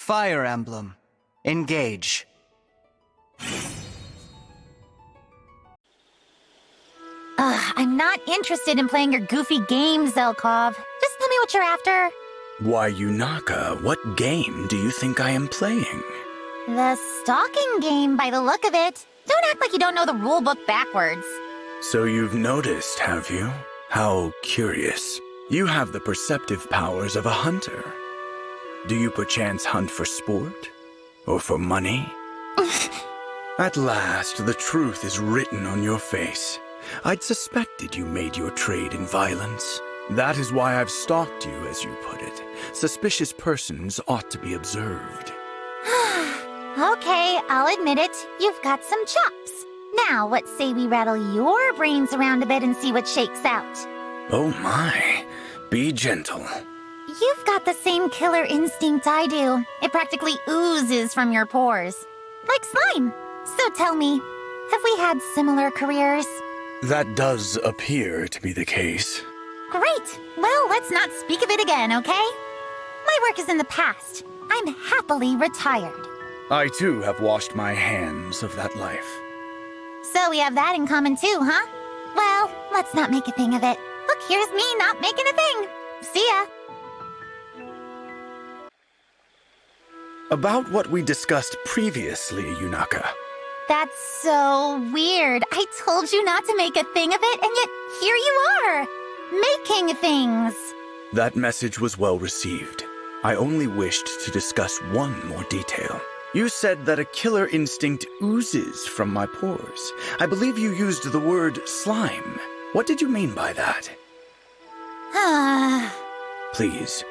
Fire Emblem. Engage. I'm not interested in playing your goofy game, Zelkov. Just tell me what you're after. Why, Yunaka, what game do you think I am playing? The stalking game, by the look of it. Don't act like you don't know the rulebook backwards. So you've noticed, have you? How curious. You have the perceptive powers of a hunter. Do you perchance hunt for sport? Or for money? At last, the truth is written on your face. I'd suspected you made your trade in violence. That is why I've stalked you, as you put it. Suspicious persons ought to be observed. Okay, I'll admit it. You've got some chops. Now, what say we rattle your brains around a bit and see what shakes out? Oh my. Be gentle. You've got the same killer instinct I do. It practically oozes from your pores. Like slime. So tell me, have we had similar careers? That does appear to be the case. Great. Well, let's not speak of it again, okay? My work is in the past. I'm happily retired. I too have washed my hands of that life. So we have that in common too, huh? Well, let's not make a thing of it. Look, here's me not making a thing. See ya. About what we discussed previously, Yunaka. That's so weird. I told you not to make a thing of it, and yet here you are, making things. That message was well received. I only wished to discuss one more detail. You said that a killer instinct oozes from my pores. I believe you used the word slime. What did you mean by that? Please,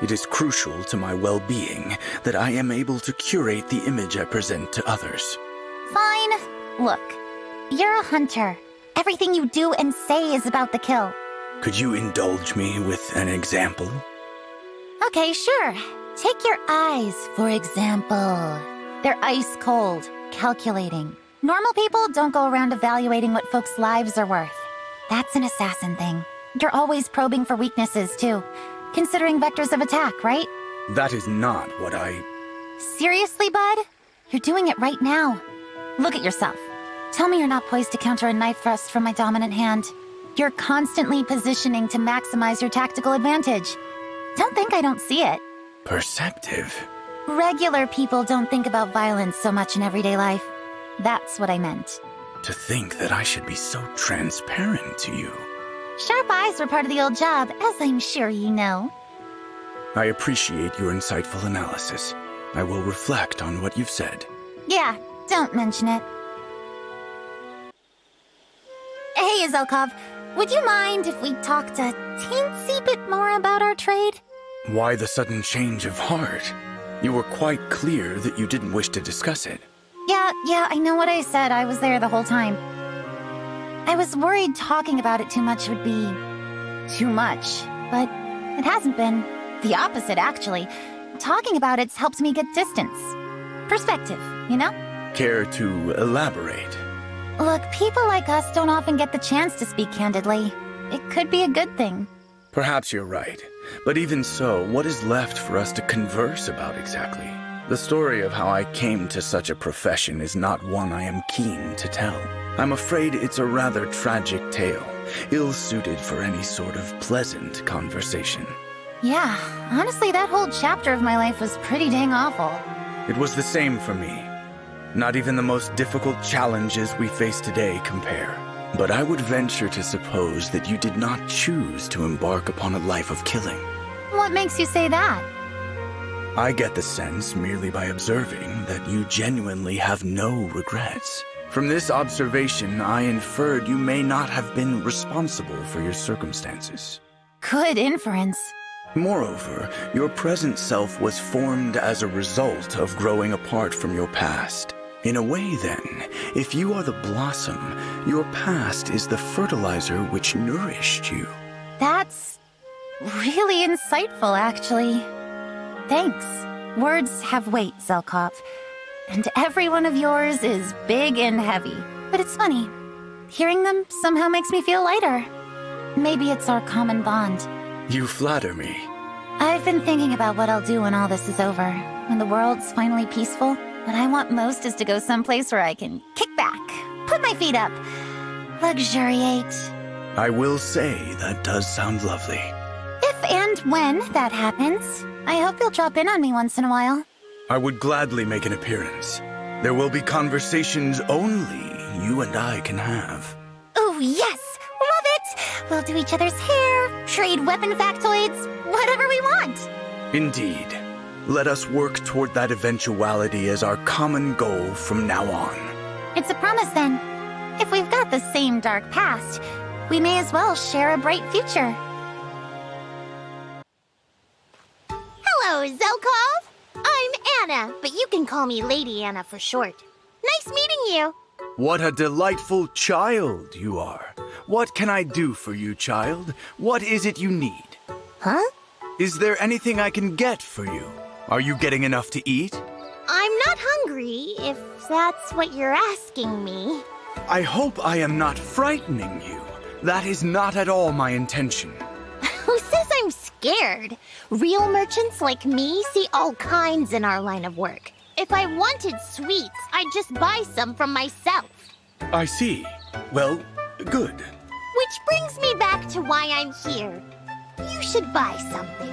it is crucial to my well-being that I am able to curate the image I present to others. Fine. Look, you're a hunter. Everything you do and say is about the kill. Could you indulge me with an example? Okay, sure. Take your eyes, for example. They're ice cold, calculating. Normal people don't go around evaluating what folks' lives are worth. That's an assassin thing. You're always probing for weaknesses, too. Considering vectors of attack, right? That is not what I... Seriously, bud? You're doing it right now. Look at yourself. Tell me you're not poised to counter a knife thrust from my dominant hand. You're constantly positioning to maximize your tactical advantage. Don't think I don't see it. Perceptive. Regular people don't think about violence so much in everyday life. That's what I meant. To think that I should be so transparent to you. Sharp eyes were part of the old job, as I'm sure you know. I appreciate your insightful analysis. I will reflect on what you've said. Yeah, don't mention it. Hey, Zelkov, would you mind if we talked a teensy bit more about our trade? Why the sudden change of heart? You were quite clear that you didn't wish to discuss it. Yeah, I know what I said. I was there the whole time. I was worried talking about it too much would be... too much. But it hasn't been. The opposite, actually. Talking about it's helped me get distance. Perspective, you know? Care to elaborate? Look, people like us don't often get the chance to speak candidly. It could be a good thing. Perhaps you're right. But even so, what is left for us to converse about exactly? The story of how I came to such a profession is not one I am keen to tell. I'm afraid it's a rather tragic tale, ill-suited for any sort of pleasant conversation. Yeah, honestly, that whole chapter of my life was pretty dang awful. It was the same for me. Not even the most difficult challenges we face today compare. But I would venture to suppose that you did not choose to embark upon a life of killing. What makes you say that? I get the sense, merely by observing, that you genuinely have no regrets. From this observation, I inferred you may not have been responsible for your circumstances. Good inference. Moreover, your present self was formed as a result of growing apart from your past. In a way, then, if you are the blossom, your past is the fertilizer which nourished you. That's really insightful, actually. Thanks. Words have weight, Zelkov. And every one of yours is big and heavy. But it's funny. Hearing them somehow makes me feel lighter. Maybe it's our common bond. You flatter me. I've been thinking about what I'll do when all this is over, when the world's finally peaceful. What I want most is to go someplace where I can kick back, put my feet up, luxuriate. I will say that does sound lovely. If and when that happens, I hope you'll drop in on me once in a while. I would gladly make an appearance. There will be conversations only you and I can have. Oh, yes! Love it! We'll do each other's hair, trade weapon factoids, whatever we want. Indeed. Let us work toward that eventuality as our common goal from now on. It's a promise then. If we've got the same dark past, we may as well share a bright future. Hello, Zelkov. I'm Anna, but you can call me Lady Anna for short. Nice meeting you. What a delightful child you are. What can I do for you, child? What is it you need? Huh? Is there anything I can get for you? Are you getting enough to eat? I'm not hungry, if that's what you're asking me. I hope I am not frightening you. That is not at all my intention. Who says I'm scared? Real merchants like me see all kinds in our line of work. If I wanted sweets, I'd just buy some from myself. I see. Well, good. Which brings me back to why I'm here. You should buy something.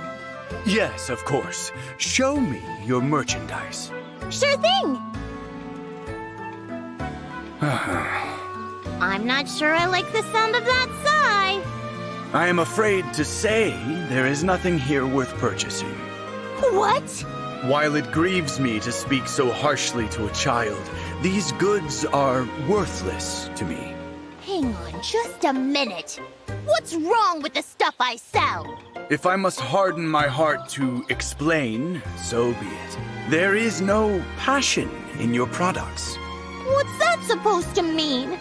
Yes, of course. Show me your merchandise. Sure thing. I'm not sure I like the sound of that sigh. I am afraid to say there is nothing here worth purchasing. What? While it grieves me to speak so harshly to a child, these goods are worthless to me. Hang on just a minute. What's wrong with the stuff I sell? If I must harden my heart to explain, so be it. There is no passion in your products. What's that supposed to mean?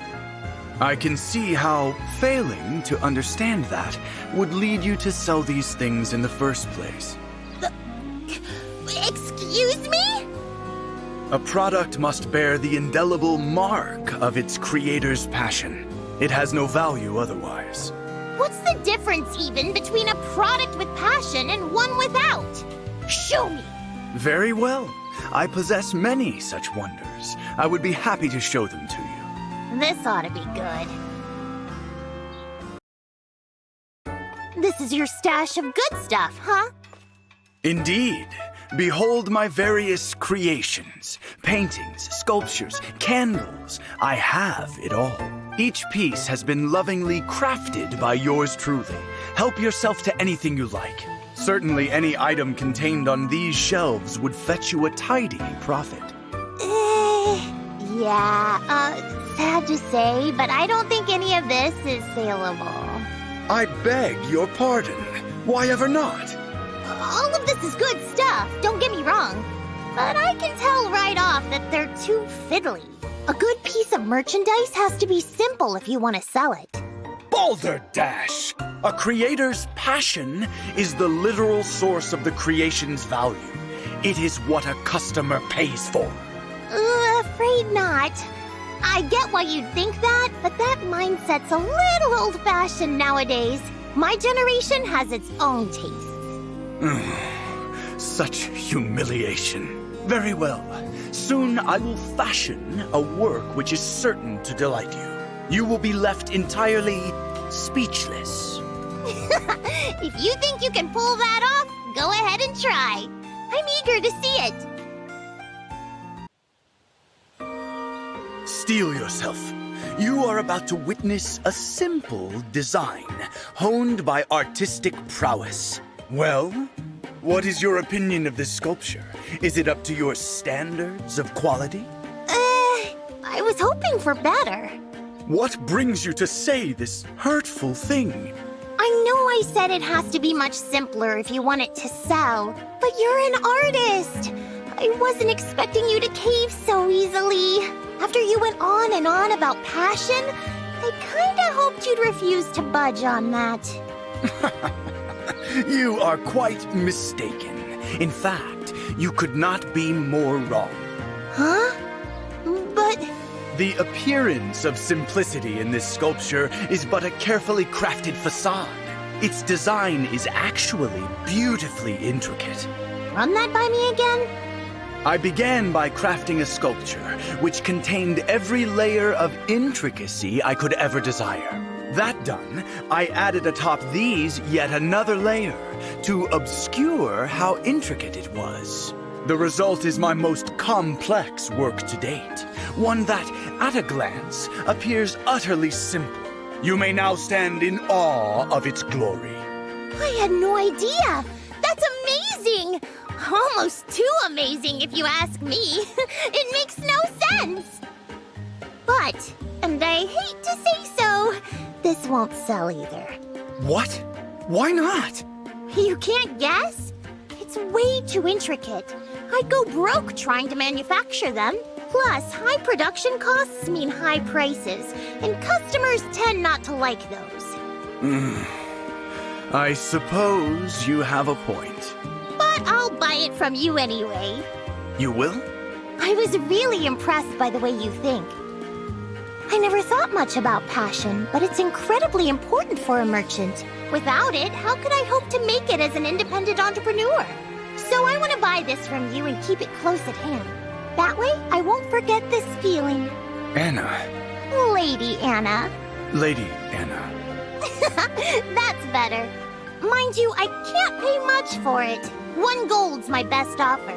I can see how failing to understand that would lead you to sell these things in the first place. Excuse me? A product must bear the indelible mark of its creator's passion. It has no value otherwise. What's the difference even between a product with passion and one without? Show me! Very well. I possess many such wonders. I would be happy to show them to you. This ought to be good. This is your stash of good stuff, huh? Indeed. Behold my various creations. Paintings, sculptures, candles. I have it all. Each piece has been lovingly crafted by yours truly. Help yourself to anything you like. Certainly any item contained on these shelves would fetch you a tidy profit. Sad to say, but I don't think any of this is saleable. I beg your pardon. Why ever not? All of this is good stuff, don't get me wrong. But I can tell right off that they're too fiddly. A good piece of merchandise has to be simple if you want to sell it. Balderdash! A creator's passion is the literal source of the creation's value. It is what a customer pays for. Afraid not. I get why you'd think that, but that mindset's a little old-fashioned nowadays. My generation has its own tastes. Such humiliation. Very well. Soon I will fashion a work which is certain to delight you. You will be left entirely speechless. If you think you can pull that off, go ahead and try. I'm eager to see it. Steel yourself. You are about to witness a simple design, honed by artistic prowess. Well, what is your opinion of this sculpture? Is it up to your standards of quality? I was hoping for better. What brings you to say this hurtful thing? I know I said it has to be much simpler if you want it to sell, but you're an artist. I wasn't expecting you to cave so easily. After you went on and on about passion, I kinda hoped you'd refuse to budge on that. You are quite mistaken. In fact, you could not be more wrong. Huh? But... The appearance of simplicity in this sculpture is but a carefully crafted facade. Its design is actually beautifully intricate. Run that by me again? I began by crafting a sculpture which contained every layer of intricacy I could ever desire. That done, I added atop these yet another layer to obscure how intricate it was. The result is my most complex work to date, one that, at a glance, appears utterly simple. You may now stand in awe of its glory. I had no idea. That's amazing. Almost too amazing if you ask me. It makes no sense. But, and I hate to say so, this won't sell either. What? Why not? You can't guess? It's way too intricate. I'd go broke trying to manufacture them. Plus, high production costs mean high prices, and customers tend not to like those. I suppose you have a point. But I'll buy it from you anyway. You will? I was really impressed by the way you think. I never thought much about passion, but it's incredibly important for a merchant. Without it, how could I hope to make it as an independent entrepreneur? So I want to buy this from you and keep it close at hand. That way, I won't forget this feeling. Anna. Lady Anna. Lady Anna. That's better. Mind you, I can't pay much for it. 1 gold's my best offer.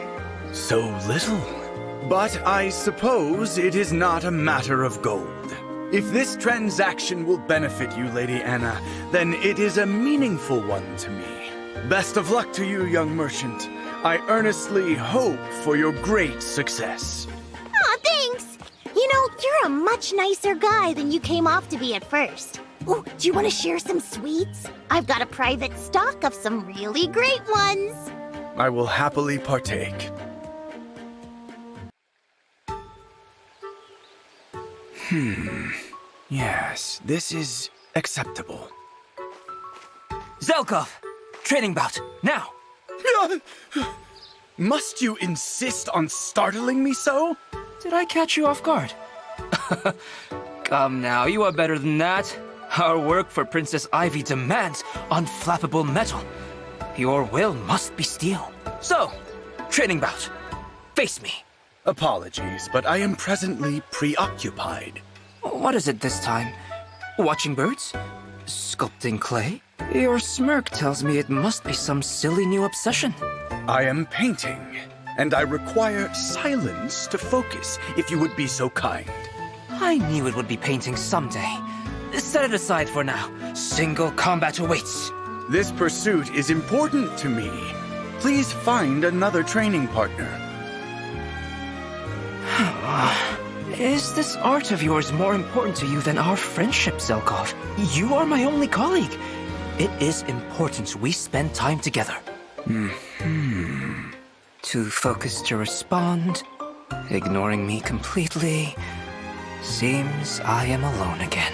So little. But I suppose it is not a matter of gold. If this transaction will benefit you, Lady Anna, then it is a meaningful one to me. Best of luck to you, young merchant. I earnestly hope for your great success. Aw, thanks. You know, you're a much nicer guy than you came off to be at first. Ooh, do you want to share some sweets? I've got a private stock of some really great ones. I will happily partake. Yes, this is acceptable. Zelkov! Training bout, now! Must you insist on startling me so? Did I catch you off guard? Come now, you are better than that. Our work for Princess Ivy demands unflappable metal. Your will must be steel. So, training bout. Face me. Apologies, but I am presently preoccupied. What is it this time? Watching birds? Sculpting clay? Your smirk tells me it must be some silly new obsession. I am painting, and I require silence to focus, if you would be so kind. I knew it would be painting someday. Set it aside for now. Single combat awaits. This pursuit is important to me. Please find another training partner. Is this art of yours more important to you than our friendship, Zelkov? You are my only colleague. It is important we spend time together. Too focused to respond, ignoring me completely. Seems I am alone again.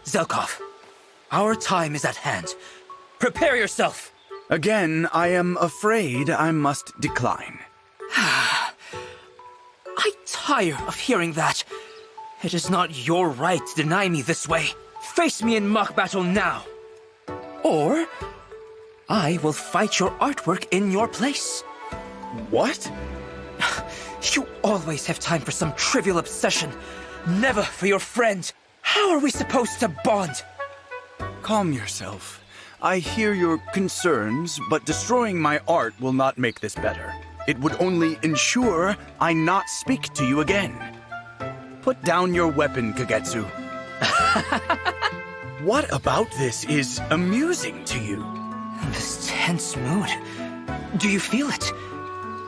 Zelkov, our time is at hand. Prepare yourself! Again, I am afraid I must decline. I tire of hearing that. It is not your right to deny me this way. Face me in mock battle now. Or I will fight your artwork in your place. What? You always have time for some trivial obsession. Never for your friend. How are we supposed to bond? Calm yourself. I hear your concerns, but destroying my art will not make this better. It would only ensure I not speak to you again. Put down your weapon, Kagetsu. What about this is amusing to you? This tense mood. Do you feel it?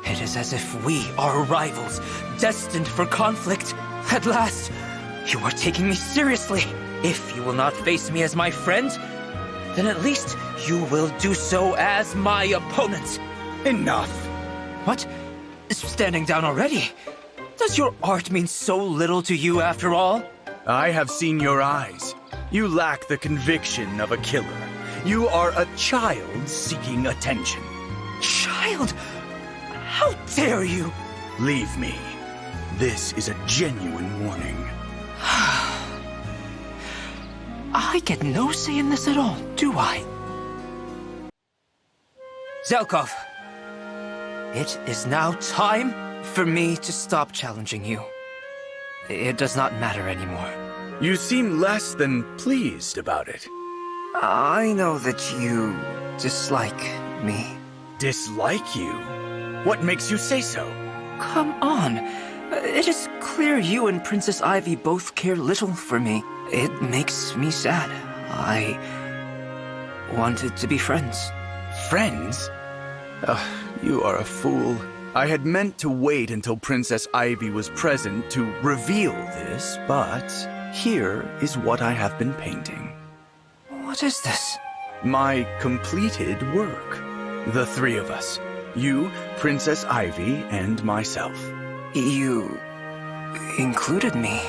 It is as if we are rivals, destined for conflict. At last, you are taking me seriously. If you will not face me as my friend, then at least you will do so as my opponent. Enough. What? Standing down already? Does your art mean so little to you after all? I have seen your eyes. You lack the conviction of a killer. You are a child seeking attention. Child? How dare you? Leave me. This is a genuine warning. I get no say in this at all, do I? Zelkov, it is now time for me to stop challenging you. It does not matter anymore. You seem less than pleased about it. I know that you dislike me. Dislike you? What makes you say so? Come on. It is clear you and Princess Ivy both care little for me. It makes me sad. I wanted to be friends. Friends? You are a fool. I had meant to wait until Princess Ivy was present to reveal this, but here is what I have been painting. What is this? My completed work. The three of us. You, Princess Ivy, and myself. You included me.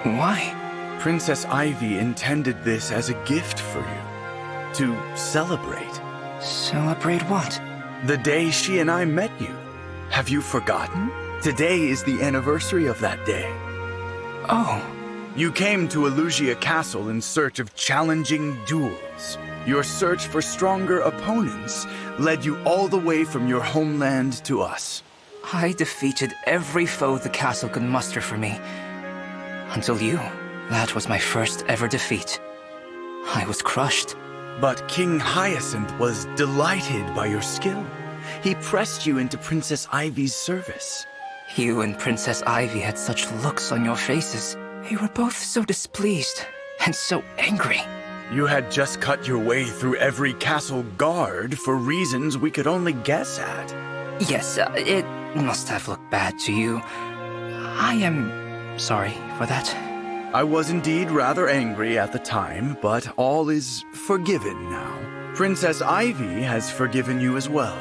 Why? Princess Ivy intended this as a gift for you. To celebrate. Celebrate what? The day she and I met you. Have you forgotten? Today is the anniversary of that day. Oh. You came to Elusia Castle in search of challenging duels. Your search for stronger opponents led you all the way from your homeland to us. I defeated every foe the castle could muster for me. Until you. That was my first ever defeat. I was crushed. But King Hyacinth was delighted by your skill. He pressed you into Princess Ivy's service. You and Princess Ivy had such looks on your faces. You were both so displeased and so angry. You had just cut your way through every castle guard for reasons we could only guess at. Yes, it must have looked bad to you. I am sorry for that. I was indeed rather angry at the time, but all is forgiven now. Princess Ivy has forgiven you as well.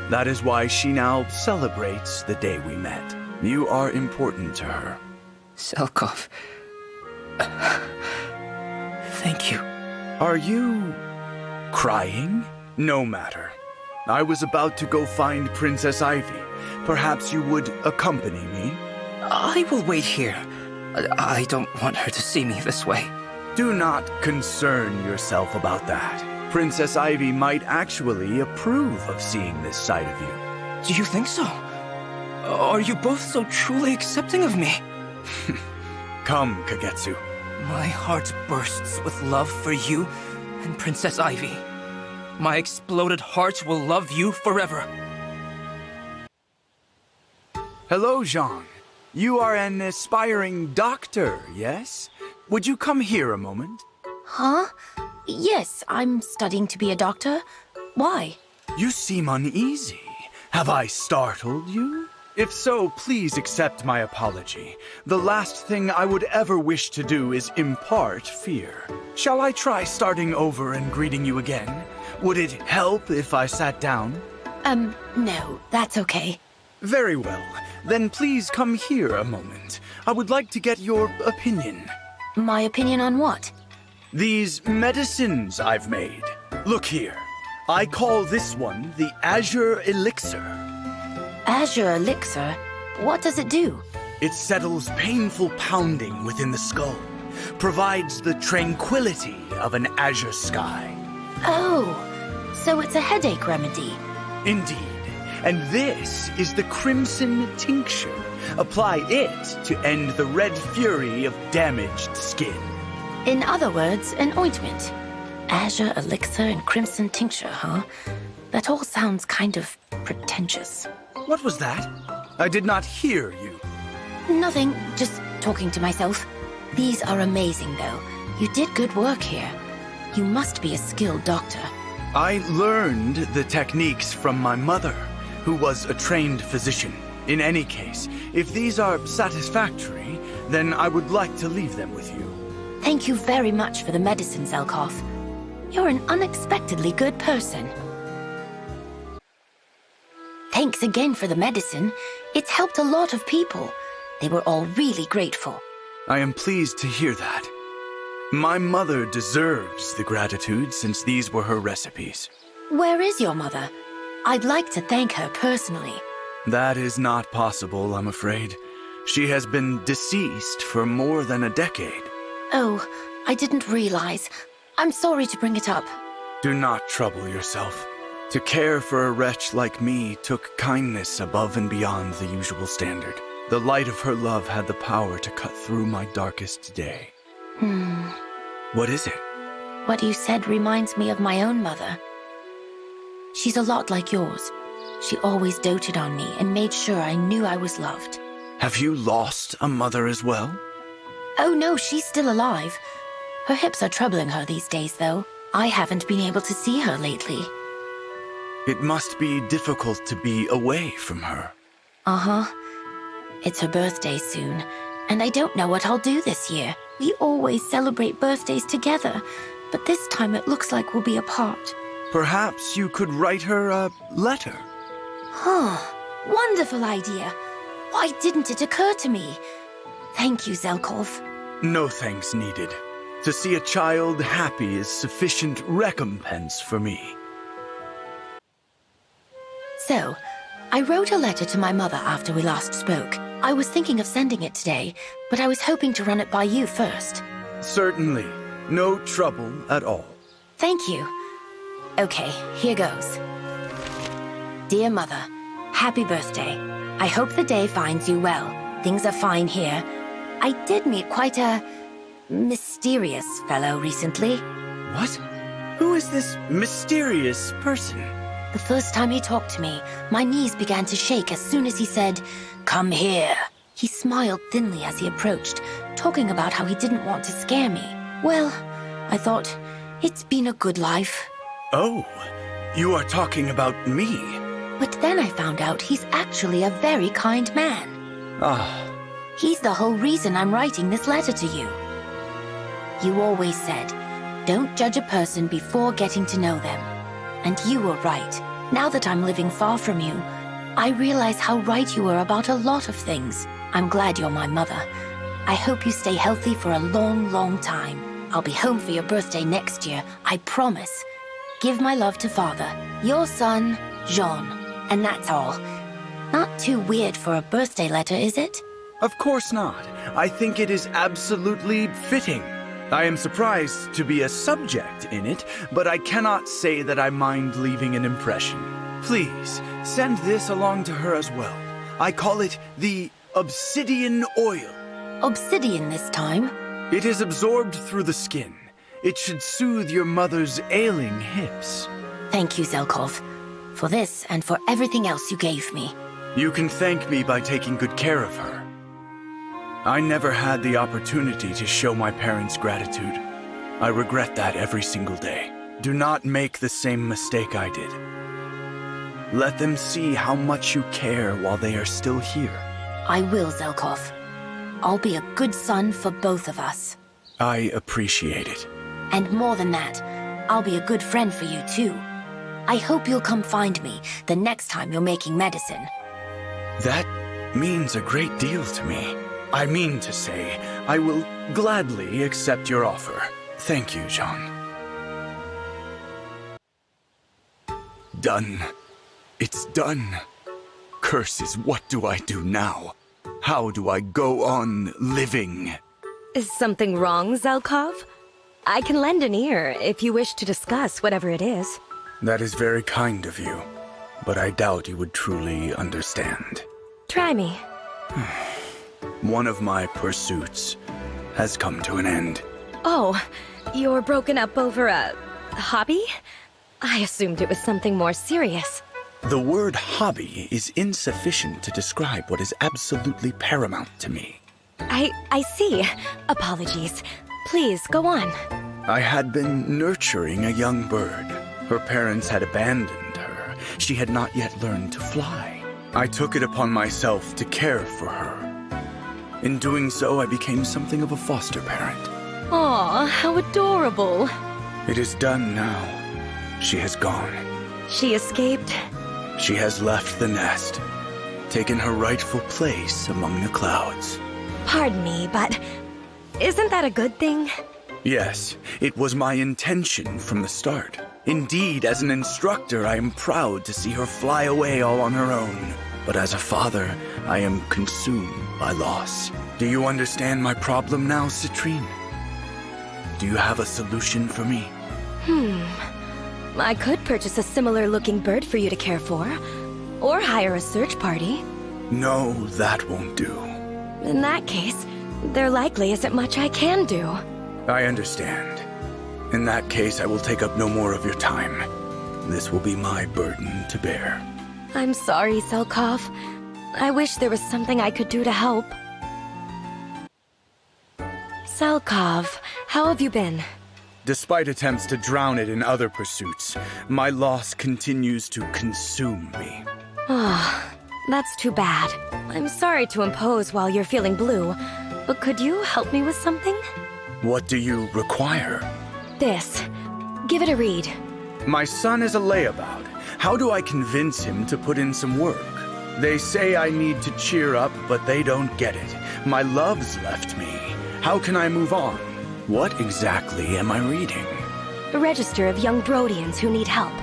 That is why she now celebrates the day we met. You are important to her. Zelkov. Thank you. Are you crying? No matter. I was about to go find Princess Ivy. Perhaps you would accompany me? I will wait here. I don't want her to see me this way. Do not concern yourself about that. Princess Ivy might actually approve of seeing this side of you. Do you think so? Are you both so truly accepting of me? Come, Kagetsu. My heart bursts with love for you and Princess Ivy. My exploded heart will love you forever. Hello, Jean. You are an aspiring doctor, yes? Would you come here a moment? Huh? Yes, I'm studying to be a doctor. Why? You seem uneasy. Have I startled you? If so, please accept my apology. The last thing I would ever wish to do is impart fear. Shall I try starting over and greeting you again? Would it help if I sat down? No, that's okay. Very well. Then please come here a moment. I would like to get your opinion. My opinion on what? These medicines I've made. Look here. I call this one the Azure Elixir. Azure Elixir? What does it do? It settles painful pounding within the skull, provides the tranquility of an azure sky. Oh, so it's a headache remedy. Indeed. And this is the Crimson Tincture. Apply it to end the red fury of damaged skin. In other words, an ointment. Azure Elixir and Crimson Tincture, huh? That all sounds kind of pretentious. What was that? I did not hear you. Nothing, just talking to myself. These are amazing, though. You did good work here. You must be a skilled doctor. I learned the techniques from my mother, who was a trained physician. In any case, if these are satisfactory, then I would like to leave them with you. Thank you very much for the medicine, Zelkov. You're an unexpectedly good person. Thanks again for the medicine. It's helped a lot of people. They were all really grateful. I am pleased to hear that. My mother deserves the gratitude since these were her recipes. Where is your mother? I'd like to thank her personally. That is not possible, I'm afraid. She has been deceased for more than a decade. Oh, I didn't realize. I'm sorry to bring it up. Do not trouble yourself. To care for a wretch like me took kindness above and beyond the usual standard. The light of her love had the power to cut through my darkest day. What is it? What you said reminds me of my own mother. She's a lot like yours. She always doted on me and made sure I knew I was loved. Have you lost a mother as well? Oh no, she's still alive. Her hips are troubling her these days, though. I haven't been able to see her lately. It must be difficult to be away from her. Uh-huh. It's her birthday soon, and I don't know what I'll do this year. We always celebrate birthdays together, but this time it looks like we'll be apart. Perhaps you could write her a letter. Huh. Wonderful idea. Why didn't it occur to me? Thank you, Zelkov. No thanks needed. To see a child happy is sufficient recompense for me. So, I wrote a letter to my mother after we last spoke. I was thinking of sending it today, but I was hoping to run it by you first. Certainly. No trouble at all. Thank you. Okay, here goes. Dear Mother, happy birthday. I hope the day finds you well. Things are fine here. I did meet quite a mysterious fellow recently. What? Who is this mysterious person? The first time he talked to me, my knees began to shake as soon as he said, "Come here." He smiled thinly as he approached, talking about how he didn't want to scare me. Well, I thought, it's been a good life. Oh, you are talking about me. But then I found out he's actually a very kind man. He's the whole reason I'm writing this letter to you. You always said, don't judge a person before getting to know them. And you were right. Now that I'm living far from you, I realize how right you were about a lot of things. I'm glad you're my mother. I hope you stay healthy for a long, long time. I'll be home for your birthday next year, I promise. Give my love to Father, your son, Jean. And that's all. Not too weird for a birthday letter, is it? Of course not. I think it is absolutely fitting. I am surprised to be a subject in it, but I cannot say that I mind leaving an impression. Please, send this along to her as well. I call it the obsidian oil. Obsidian this time? It is absorbed through the skin. It should soothe your mother's ailing hips. Thank you, Zelkov, for this and for everything else you gave me. You can thank me by taking good care of her. I never had the opportunity to show my parents gratitude. I regret that every single day. Do not make the same mistake I did. Let them see how much you care while they are still here. I will, Zelkov. I'll be a good son for both of us. I appreciate it. And more than that, I'll be a good friend for you too. I hope you'll come find me the next time you're making medicine. That means a great deal to me. I mean to say, I will gladly accept your offer. Thank you, Jean. Done. It's done. Curses, what do I do now? How do I go on living? Is something wrong, Zelkov? I can lend an ear if you wish to discuss whatever it is. That is very kind of you, but I doubt you would truly understand. Try me. One of my pursuits has come to an end. Oh, you're broken up over a hobby? I assumed it was something more serious. The word hobby is insufficient to describe what is absolutely paramount to me. I see. Apologies. Please, go on. I had been nurturing a young bird. Her parents had abandoned her. She had not yet learned to fly. I took it upon myself to care for her. In doing so, I became something of a foster parent. Aw, how adorable. It is done now. She has gone. She escaped? She has left the nest, taken her rightful place among the clouds. Pardon me, but isn't that a good thing? Yes, it was my intention from the start. Indeed, as an instructor, I am proud to see her fly away all on her own. But as a father, I am consumed by loss. Do you understand my problem now, Citrine? Do you have a solution for me? I could purchase a similar-looking bird for you to care for. Or hire a search party. No, that won't do. In that case, there likely isn't much I can do. I understand. In that case, I will take up no more of your time. This will be my burden to bear. I'm sorry, Zelkov. I wish there was something I could do to help. Zelkov, how have you been? Despite attempts to drown it in other pursuits, my loss continues to consume me. That's too bad. I'm sorry to impose while you're feeling blue, but could you help me with something? What do you require? This. Give it a read. My son is a layabout. How do I convince him to put in some work? They say I need to cheer up, but they don't get it. My love's left me. How can I move on? What exactly am I reading? A register of young Brodians who need help.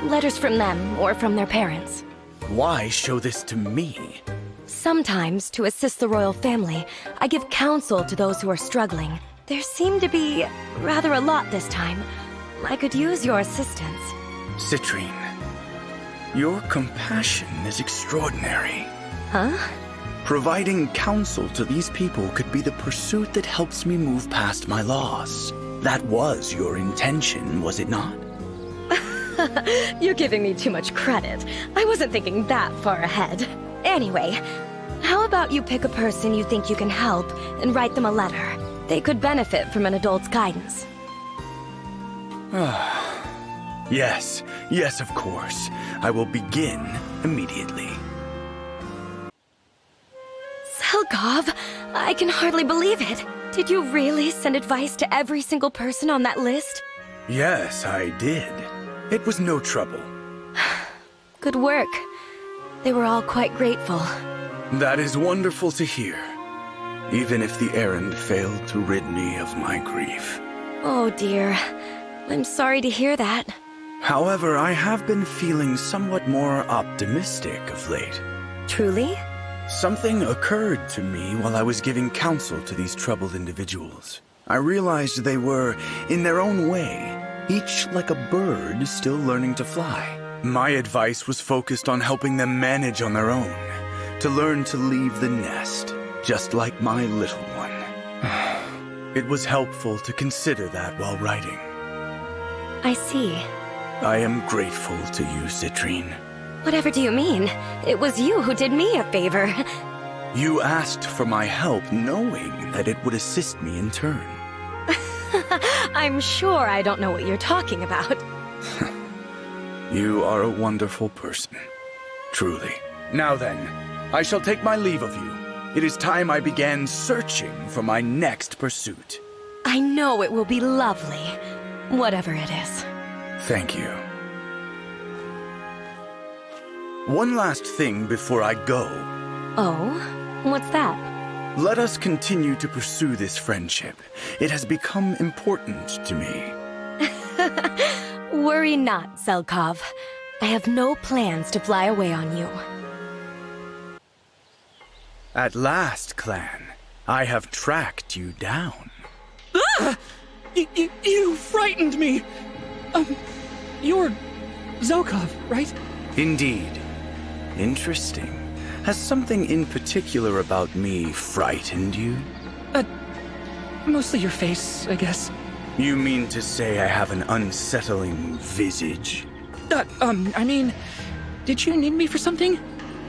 Letters from them or from their parents. Why show this to me? Sometimes, to assist the royal family, I give counsel to those who are struggling. There seem to be rather a lot this time. I could use your assistance. Citrine, your compassion is extraordinary. Huh? Providing counsel to these people could be the pursuit that helps me move past my loss. That was your intention, was it not? You're giving me too much credit. I wasn't thinking that far ahead. Anyway, how about you pick a person you think you can help and write them a letter? They could benefit from an adult's guidance. Yes, of course. I will begin immediately. Zelkov, I can hardly believe it. Did you really send advice to every single person on that list? Yes, I did. It was no trouble. Good work. They were all quite grateful. That is wonderful to hear. Even if the errand failed to rid me of my grief. Oh dear. I'm sorry to hear that. However, I have been feeling somewhat more optimistic of late. Truly? Something occurred to me while I was giving counsel to these troubled individuals. I realized they were, in their own way, each like a bird still learning to fly. My advice was focused on helping them manage on their own, to learn to leave the nest, just like my little one. It was helpful to consider that while writing. I see. I am grateful to you, Citrine. Whatever do you mean? It was you who did me a favor. You asked for my help knowing that it would assist me in turn. I'm sure I don't know what you're talking about. You are a wonderful person. Truly. Now then, I shall take my leave of you. It is time I began searching for my next pursuit. I know it will be lovely, whatever it is. Thank you. One last thing before I go. Oh? What's that? Let us continue to pursue this friendship. It has become important to me. Worry not, Zelkov. I have no plans to fly away on you. At last, clan, I have tracked you down. Ah! You frightened me! You're Zelkov, right? Indeed. Interesting. Has something in particular about me frightened you? Mostly your face, I guess. You mean to say I have an unsettling visage? I mean, did you need me for something?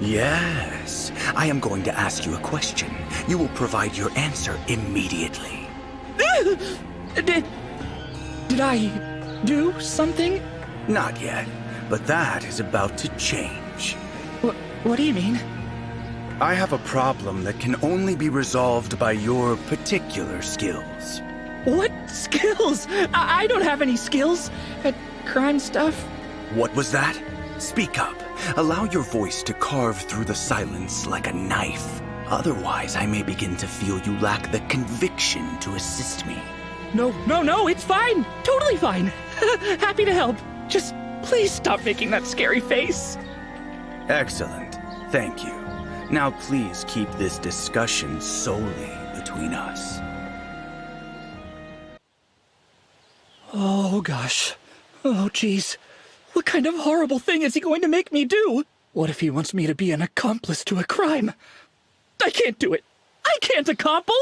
Yes. I am going to ask you a question. You will provide your answer immediately. Did I do something? Not yet, but that is about to change. What do you mean? I have a problem that can only be resolved by your particular skills. What skills? I don't have any skills at crime stuff. What was that? Speak up. Allow your voice to carve through the silence like a knife. Otherwise, I may begin to feel you lack the conviction to assist me. No, it's fine. Totally fine. Happy to help. Just please stop making that scary face. Excellent. Thank you. Now please keep this discussion solely between us. Oh, gosh. Oh, jeez. What kind of horrible thing is he going to make me do? What if he wants me to be an accomplice to a crime? I can't do it. I can't accomple.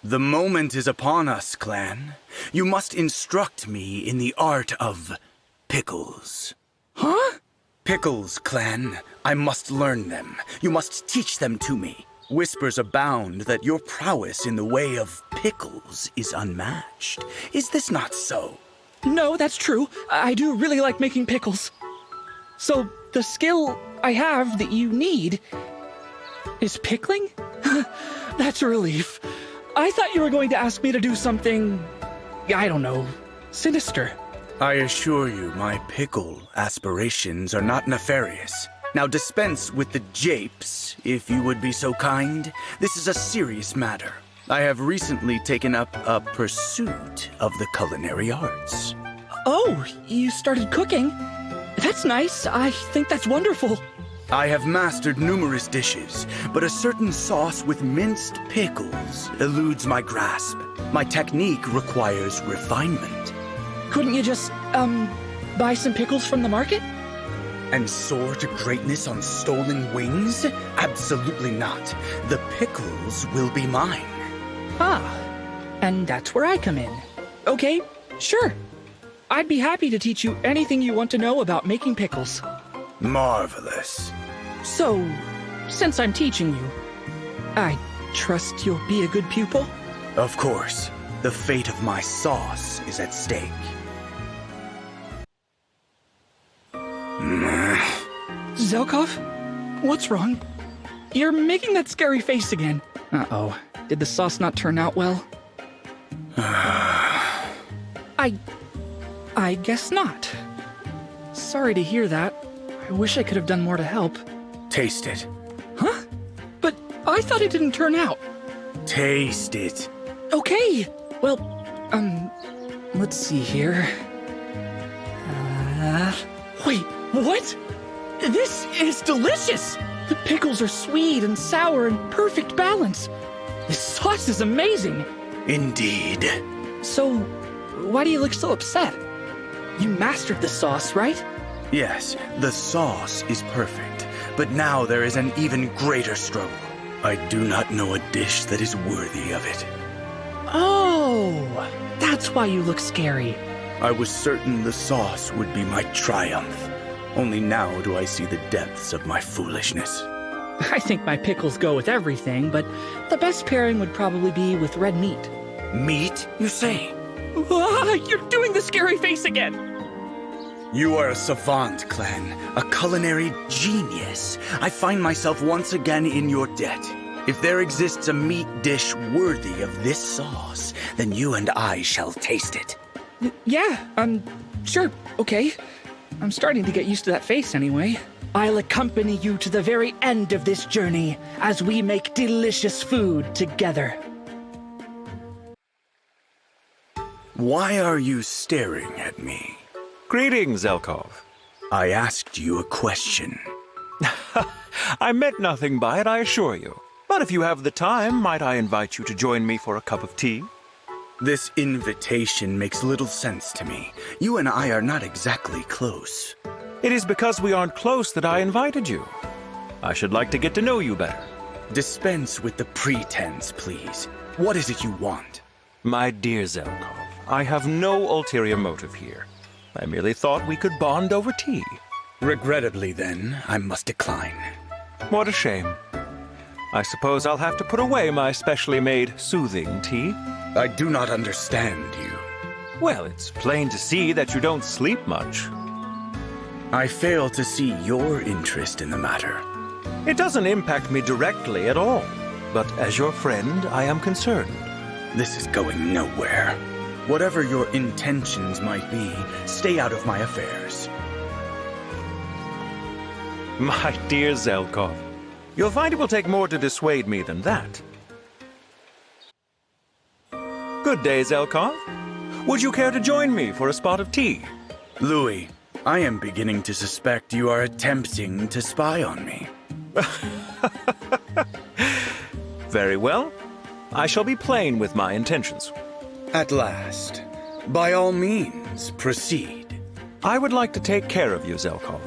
The moment is upon us, clan. You must instruct me in the art of pickles. Huh? Pickles, clan. I must learn them. You must teach them to me. Whispers abound that your prowess in the way of pickles is unmatched. Is this not so? No, that's true. I do really like making pickles. So, the skill I have that you need is pickling? That's a relief. I thought you were going to ask me to do something, I don't know, sinister. I assure you my pickle aspirations are not nefarious. Now dispense with the japes, if you would be so kind. This is a serious matter. I have recently taken up a pursuit of the culinary arts. Oh, you started cooking? That's nice. I think that's wonderful. I have mastered numerous dishes, but a certain sauce with minced pickles eludes my grasp. My technique requires refinement. Couldn't you just, buy some pickles from the market? And soar to greatness on stolen wings? Absolutely not. The pickles will be mine. Ah, and that's where I come in. Okay, sure. I'd be happy to teach you anything you want to know about making pickles. Marvelous. So, since I'm teaching you, I trust you'll be a good pupil? Of course. The fate of my sauce is at stake. Zelkov? What's wrong? You're making that scary face again. Uh-oh. Did the sauce not turn out well? I guess not. Sorry to hear that. I wish I could have done more to help. Taste it. Huh? But I thought it didn't turn out. Taste it. Okay. Well, let's see here. Wait, what? This is delicious! The pickles are sweet and sour in perfect balance. This sauce is amazing. Indeed. So, why do you look so upset? You mastered the sauce, right? Yes, the sauce is perfect, but now there is an even greater struggle. I do not know a dish that is worthy of it. Oh, that's why you look scary. I was certain the sauce would be my triumph. Only now do I see the depths of my foolishness. I think my pickles go with everything, but the best pairing would probably be with red meat. Meat, you say? Ah, you're doing the scary face again! You are a savant, clan, a culinary genius. I find myself once again in your debt. If there exists a meat dish worthy of this sauce, then you and I shall taste it. Yeah, sure, okay. I'm starting to get used to that face anyway. I'll accompany you to the very end of this journey as we make delicious food together. Why are you staring at me? Greetings, Zelkov. I asked you a question. I meant nothing by it, I assure you. But if you have the time, might I invite you to join me for a cup of tea? This invitation makes little sense to me. You and I are not exactly close. It is because we aren't close that I invited you. I should like to get to know you better. Dispense with the pretense, please. What is it you want? My dear Zelkov, I have no ulterior motive here. I merely thought we could bond over tea. Regrettably, then, I must decline. What a shame. I suppose I'll have to put away my specially made soothing tea. I do not understand you. Well, it's plain to see that you don't sleep much. I fail to see your interest in the matter. It doesn't impact me directly at all. But as your friend, I am concerned. This is going nowhere. Whatever your intentions might be, stay out of my affairs. My dear Zelkov, you'll find it will take more to dissuade me than that. Good day, Zelkov. Would you care to join me for a spot of tea? Louis, I am beginning to suspect you are attempting to spy on me. Very well. I shall be plain with my intentions. At last. By all means, proceed. I would like to take care of you, Zelkov.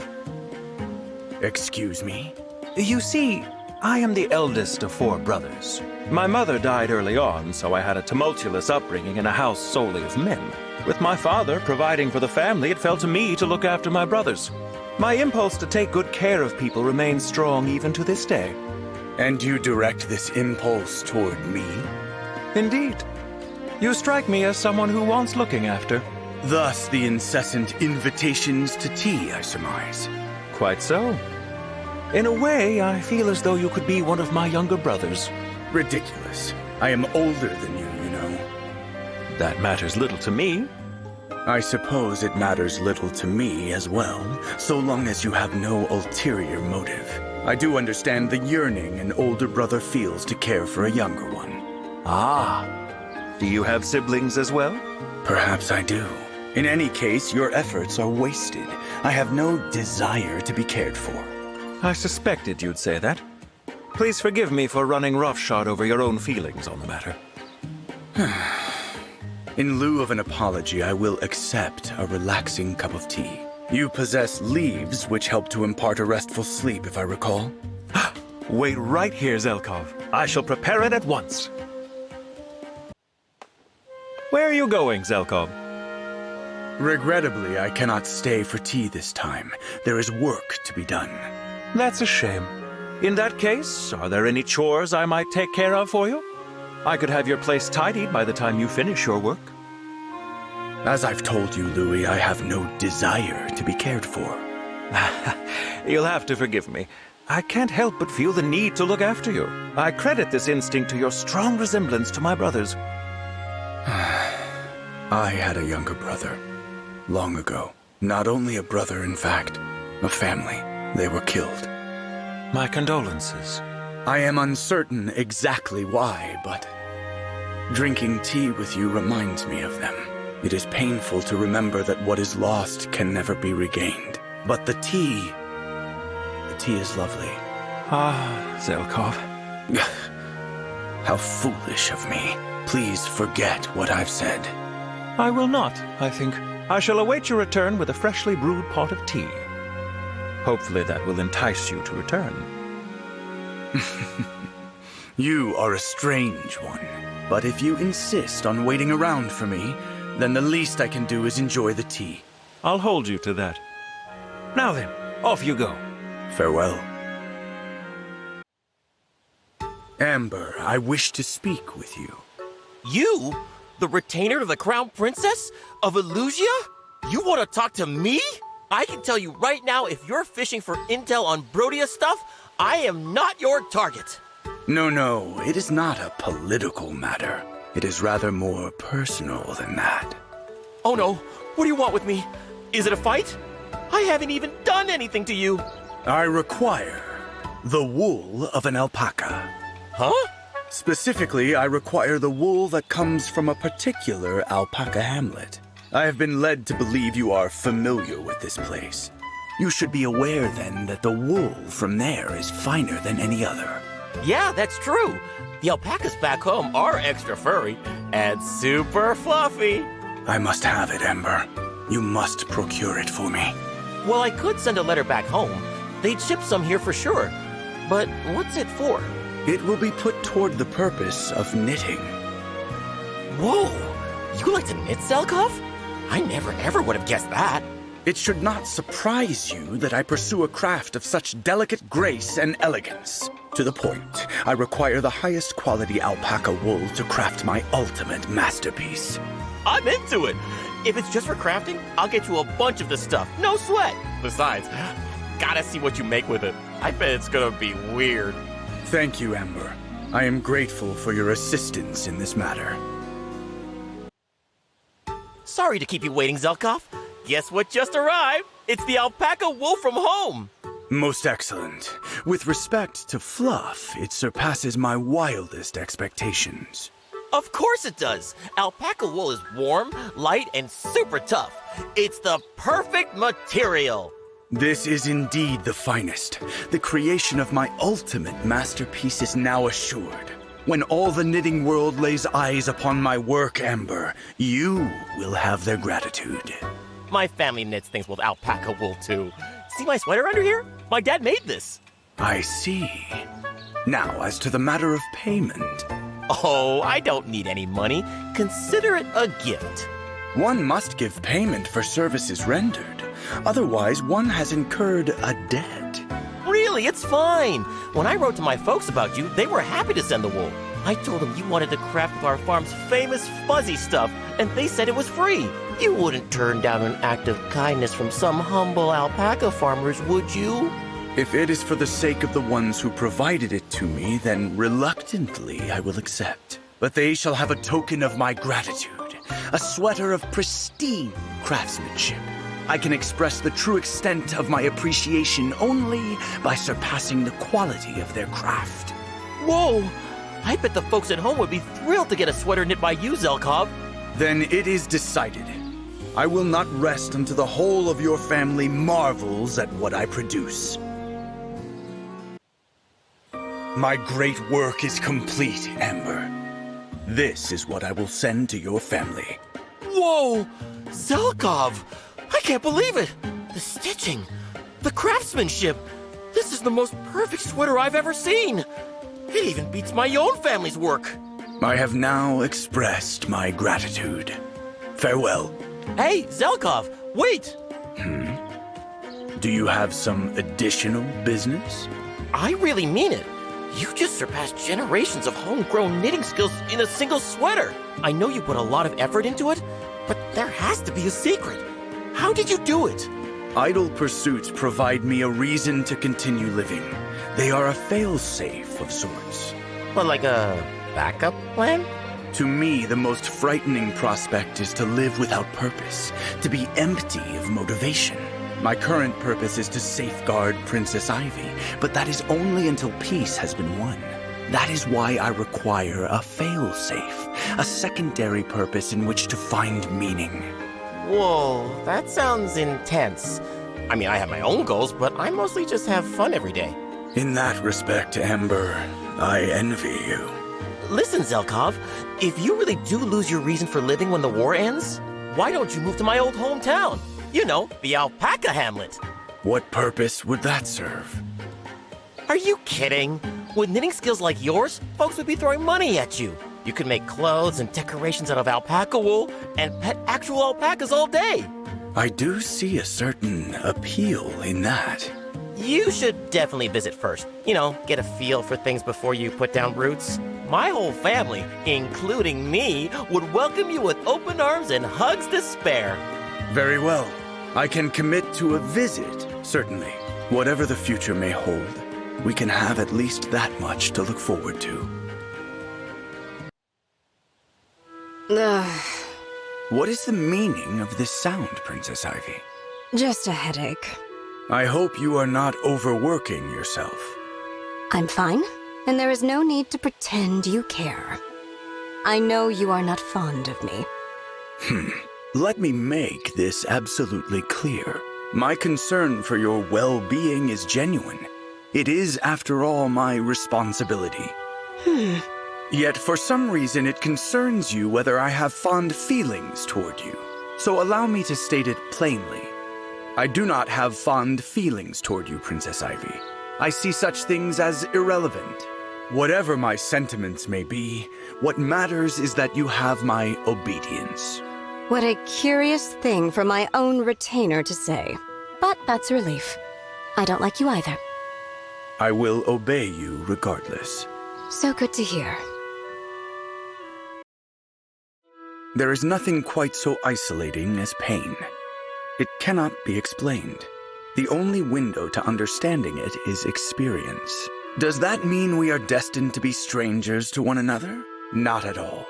Excuse me? You see, I am the eldest of 4 brothers. My mother died early on, so I had a tumultuous upbringing in a house solely of men. With my father providing for the family, it fell to me to look after my brothers. My impulse to take good care of people remains strong even to this day. And you direct this impulse toward me? Indeed. You strike me as someone who wants looking after. Thus the incessant invitations to tea, I surmise. Quite so. In a way, I feel as though you could be one of my younger brothers. Ridiculous. I am older than you, you know. That matters little to me. I suppose it matters little to me as well, so long as you have no ulterior motive. I do understand the yearning an older brother feels to care for a younger one. Ah. Do you have siblings as well? Perhaps I do. In any case, your efforts are wasted. I have no desire to be cared for. I suspected you'd say that. Please forgive me for running roughshod over your own feelings on the matter. In lieu of an apology, I will accept a relaxing cup of tea. You possess leaves which help to impart a restful sleep, if I recall. Wait right here, Zelkov. I shall prepare it at once. Where are you going, Zelkov? Regrettably, I cannot stay for tea this time. There is work to be done. That's a shame. In that case, are there any chores I might take care of for you? I could have your place tidied by the time you finish your work. As I've told you, Louis, I have no desire to be cared for. You'll have to forgive me. I can't help but feel the need to look after you. I credit this instinct to your strong resemblance to my brothers. I had a younger brother. Long ago. Not only a brother, in fact. A family. They were killed. My condolences. I am uncertain exactly why, but drinking tea with you reminds me of them. It is painful to remember that what is lost can never be regained. But the tea is lovely. Ah, Zelkov. How foolish of me. Please forget what I've said. I will not, I think. I shall await your return with a freshly brewed pot of tea. Hopefully that will entice you to return. You are a strange one. But if you insist on waiting around for me, then the least I can do is enjoy the tea. I'll hold you to that. Now then, off you go. Farewell. Amber, I wish to speak with you. You? The retainer to the Crown Princess of Illusia? You want to talk to me? I can tell you right now, if you're fishing for intel on Brodia stuff, I am not your target. No, it is not a political matter. It is rather more personal than that. Oh no, what do you want with me? Is it a fight? I haven't even done anything to you. I require the wool of an alpaca. Huh? Specifically, I require the wool that comes from a particular alpaca hamlet. I have been led to believe you are familiar with this place. You should be aware then that the wool from there is finer than any other. Yeah, that's true. The alpacas back home are extra furry and super fluffy. I must have it, Amber. You must procure it for me. Well, I could send a letter back home. They'd ship some here for sure. But what's it for? It will be put toward the purpose of knitting. Whoa! You like to knit, Zelkov? I never ever would have guessed that. It should not surprise you that I pursue a craft of such delicate grace and elegance. To the point, I require the highest quality alpaca wool to craft my ultimate masterpiece. I'm into it. If it's just for crafting, I'll get you a bunch of the stuff. No sweat. Besides, gotta see what you make with it. I bet it's gonna be weird. Thank you, Amber. I am grateful for your assistance in this matter. Sorry to keep you waiting, Zelkov. Guess what just arrived? It's the alpaca wool from home. Most excellent. With respect to fluff, it surpasses my wildest expectations. Of course it does. Alpaca wool is warm, light, and super tough. It's the perfect material. This is indeed the finest. The creation of my ultimate masterpiece is now assured. When all the knitting world lays eyes upon my work, Amber, you will have their gratitude. My family knits things with alpaca wool, too. See my sweater under here? My dad made this. I see. Now, as to the matter of payment. Oh, I don't need any money. Consider it a gift. One must give payment for services rendered. Otherwise, one has incurred a debt. Really, it's fine. When I wrote to my folks about you, they were happy to send the wool. I told them you wanted to craft our farm's famous fuzzy stuff, and they said it was free. You wouldn't turn down an act of kindness from some humble alpaca farmers, would you? If it is for the sake of the ones who provided it to me, then reluctantly I will accept. But they shall have a token of my gratitude, a sweater of pristine craftsmanship. I can express the true extent of my appreciation only by surpassing the quality of their craft. Whoa! I bet the folks at home would be thrilled to get a sweater knit by you, Zelkov. Then it is decided. I will not rest until the whole of your family marvels at what I produce. My great work is complete, Amber. This is what I will send to your family. Whoa! Zelkov! I can't believe it! The stitching, the craftsmanship. This is the most perfect sweater I've ever seen. It even beats my own family's work. I have now expressed my gratitude. Farewell. Hey, Zelkov, wait! Do you have some additional business? I really mean it. You just surpassed generations of homegrown knitting skills in a single sweater. I know you put a lot of effort into it, but there has to be a secret. How did you do it? Idle pursuits provide me a reason to continue living. They are a fail-safe of sorts. Well, like a backup plan? To me, the most frightening prospect is to live without purpose, to be empty of motivation. My current purpose is to safeguard Princess Ivy, but that is only until peace has been won. That is why I require a fail-safe, a secondary purpose in which to find meaning. Whoa, that sounds intense. I mean, I have my own goals, but I mostly just have fun every day. In that respect, Amber, I envy you. Listen, Zelkov, if you really do lose your reason for living when the war ends, why don't you move to my old hometown? You know, the alpaca hamlet. What purpose would that serve? Are you kidding? With knitting skills like yours, folks would be throwing money at you. You could make clothes and decorations out of alpaca wool and pet actual alpacas all day. I do see a certain appeal in that. You should definitely visit first. You know, get a feel for things before you put down roots. My whole family, including me, would welcome you with open arms and hugs to spare. Very well. I can commit to a visit, certainly. Whatever the future may hold, we can have at least that much to look forward to. What is the meaning of this sound, Princess Ivy? Just a headache. I hope you are not overworking yourself. I'm fine, and there is no need to pretend you care. I know you are not fond of me. Let me make this absolutely clear. My concern for your well-being is genuine. It is, after all, my responsibility. Yet, for some reason, it concerns you whether I have fond feelings toward you. So allow me to state it plainly. I do not have fond feelings toward you, Princess Ivy. I see such things as irrelevant. Whatever my sentiments may be, what matters is that you have my obedience. What a curious thing for my own retainer to say. But that's a relief. I don't like you either. I will obey you regardless. So good to hear. There is nothing quite so isolating as pain. It cannot be explained. The only window to understanding it is experience. Does that mean we are destined to be strangers to one another? Not at all.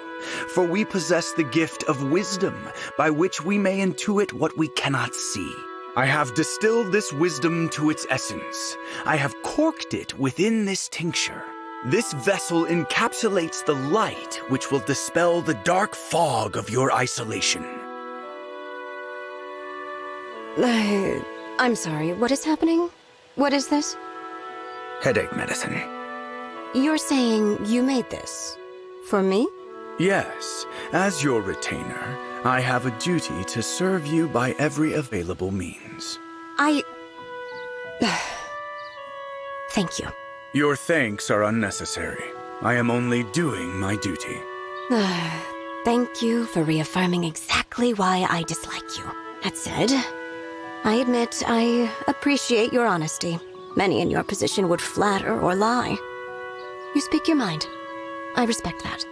For we possess the gift of wisdom, by which we may intuit what we cannot see. I have distilled this wisdom to its essence. I have corked it within this tincture. This vessel encapsulates the light which will dispel the dark fog of your isolation. I'm sorry, what is happening? What is this? Headache medicine. you're saying you made this for me? Yes, as your retainer, I have a duty to serve you by every available means. Thank you. Your thanks are unnecessary. I am only doing my duty. Thank you for reaffirming exactly why I dislike you. That said, I admit I appreciate your honesty. Many in your position would flatter or lie. You speak your mind. I respect that.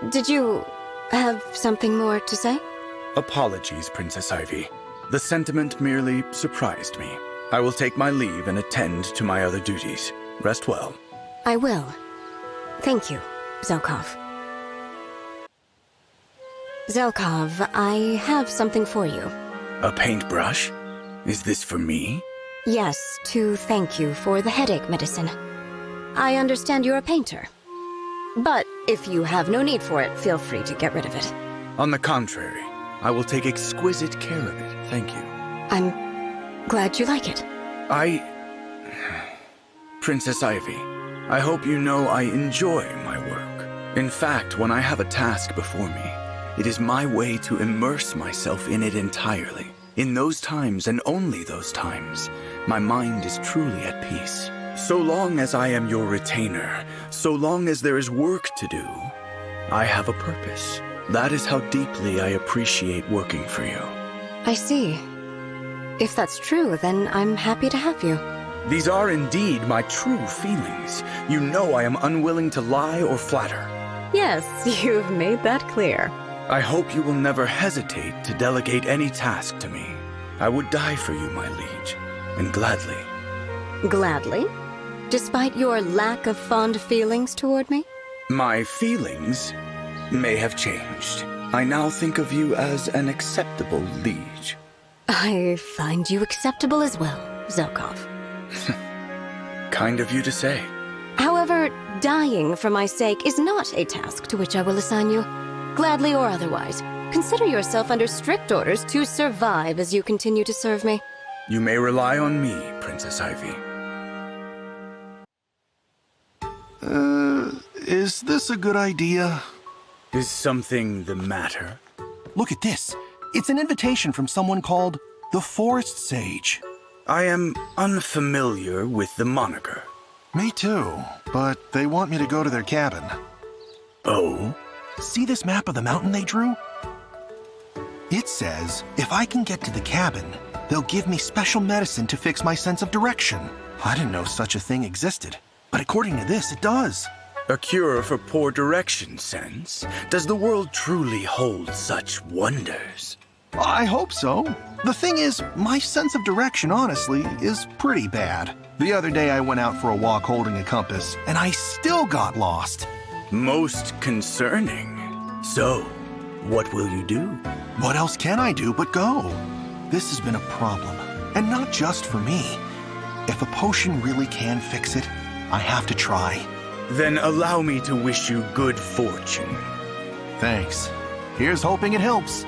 Did you have something more to say? Apologies, Princess Ivy. The sentiment merely surprised me. I will take my leave and attend to my other duties. Rest well. I will. Thank you, Zelkov. Zelkov, I have something for you. A paintbrush? Is this for me? Yes, to thank you for the headache medicine. I understand you're a painter. But if you have no need for it, feel free to get rid of it. On the contrary, I will take exquisite care of it. Thank you. I'm glad you like it. Princess Ivy, I hope you know I enjoy my work. In fact, when I have a task before me, it is my way to immerse myself in it entirely. In those times, and only those times, my mind is truly at peace. So long as I am your retainer, so long as there is work to do, I have a purpose. That is how deeply I appreciate working for you. I see. If that's true, then I'm happy to have you. These are indeed my true feelings. You know I am unwilling to lie or flatter. Yes, you've made that clear. I hope you will never hesitate to delegate any task to me. I would die for you, my liege, and gladly. Gladly? Despite your lack of fond feelings toward me? My feelings may have changed. I now think of you as an acceptable liege. I find you acceptable as well, Zelkov. Kind of you to say. However, dying for my sake is not a task to which I will assign you. Gladly or otherwise, consider yourself under strict orders to survive as you continue to serve me. You may rely on me, Princess Ivy. Is this a good idea? Is something the matter? Look at this. It's an invitation from someone called the Forest Sage. I am unfamiliar with the moniker. Me too, but they want me to go to their cabin. Oh? See this map of the mountain they drew? It says if I can get to the cabin, they'll give me special medicine to fix my sense of direction. I didn't know such a thing existed, but according to this, it does. A cure for poor direction sense? Does the world truly hold such wonders? I hope so. The thing is, my sense of direction, honestly, is pretty bad. The other day I went out for a walk holding a compass, and I still got lost. Most concerning. So, what will you do? What else can I do but go? This has been a problem, and not just for me. If a potion really can fix it, I have to try. Then allow me to wish you good fortune. Thanks. Here's hoping it helps.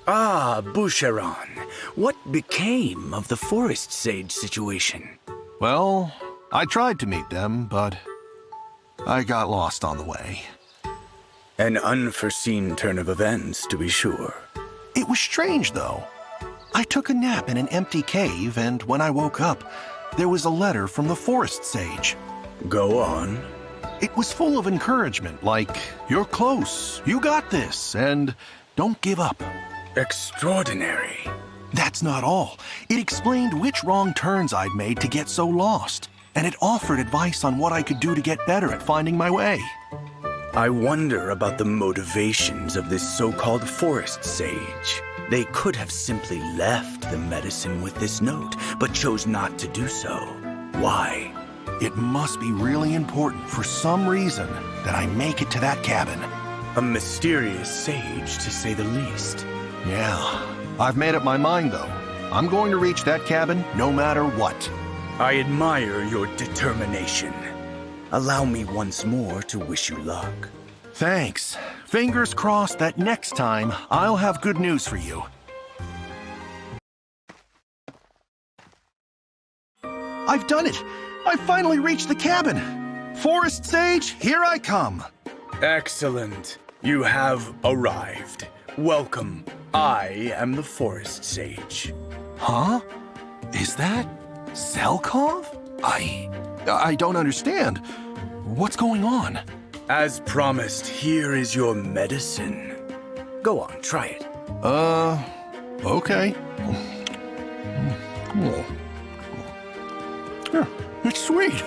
Ah, Boucheron. What became of the Forest Sage situation? Well, I tried to meet them, but I got lost on the way. An unforeseen turn of events, to be sure. It was strange, though. I took a nap in an empty cave, and when I woke up, there was a letter from the Forest Sage. Go on. It was full of encouragement, like, "You're close, you got this, and don't give up." Extraordinary. That's not all. It explained which wrong turns I'd made to get so lost, and it offered advice on what I could do to get better at finding my way. I wonder about the motivations of this so-called Forest Sage. They could have simply left the medicine with this note, but chose not to do so. Why? It must be really important for some reason that I make it to that cabin. A mysterious sage, to say the least. Yeah, I've made up my mind, though. I'm going to reach that cabin no matter what. I admire your determination. Allow me once more to wish you luck. Thanks. Fingers crossed that next time I'll have good news for you. I've done it! I've finally reached the cabin! Forest Sage, here I come! Excellent. You have arrived. Welcome. I am the Forest Sage. Huh? Is that Zelkov? I don't understand. What's going on? As promised, here is your medicine. Go on, try it. Okay. It's sweet.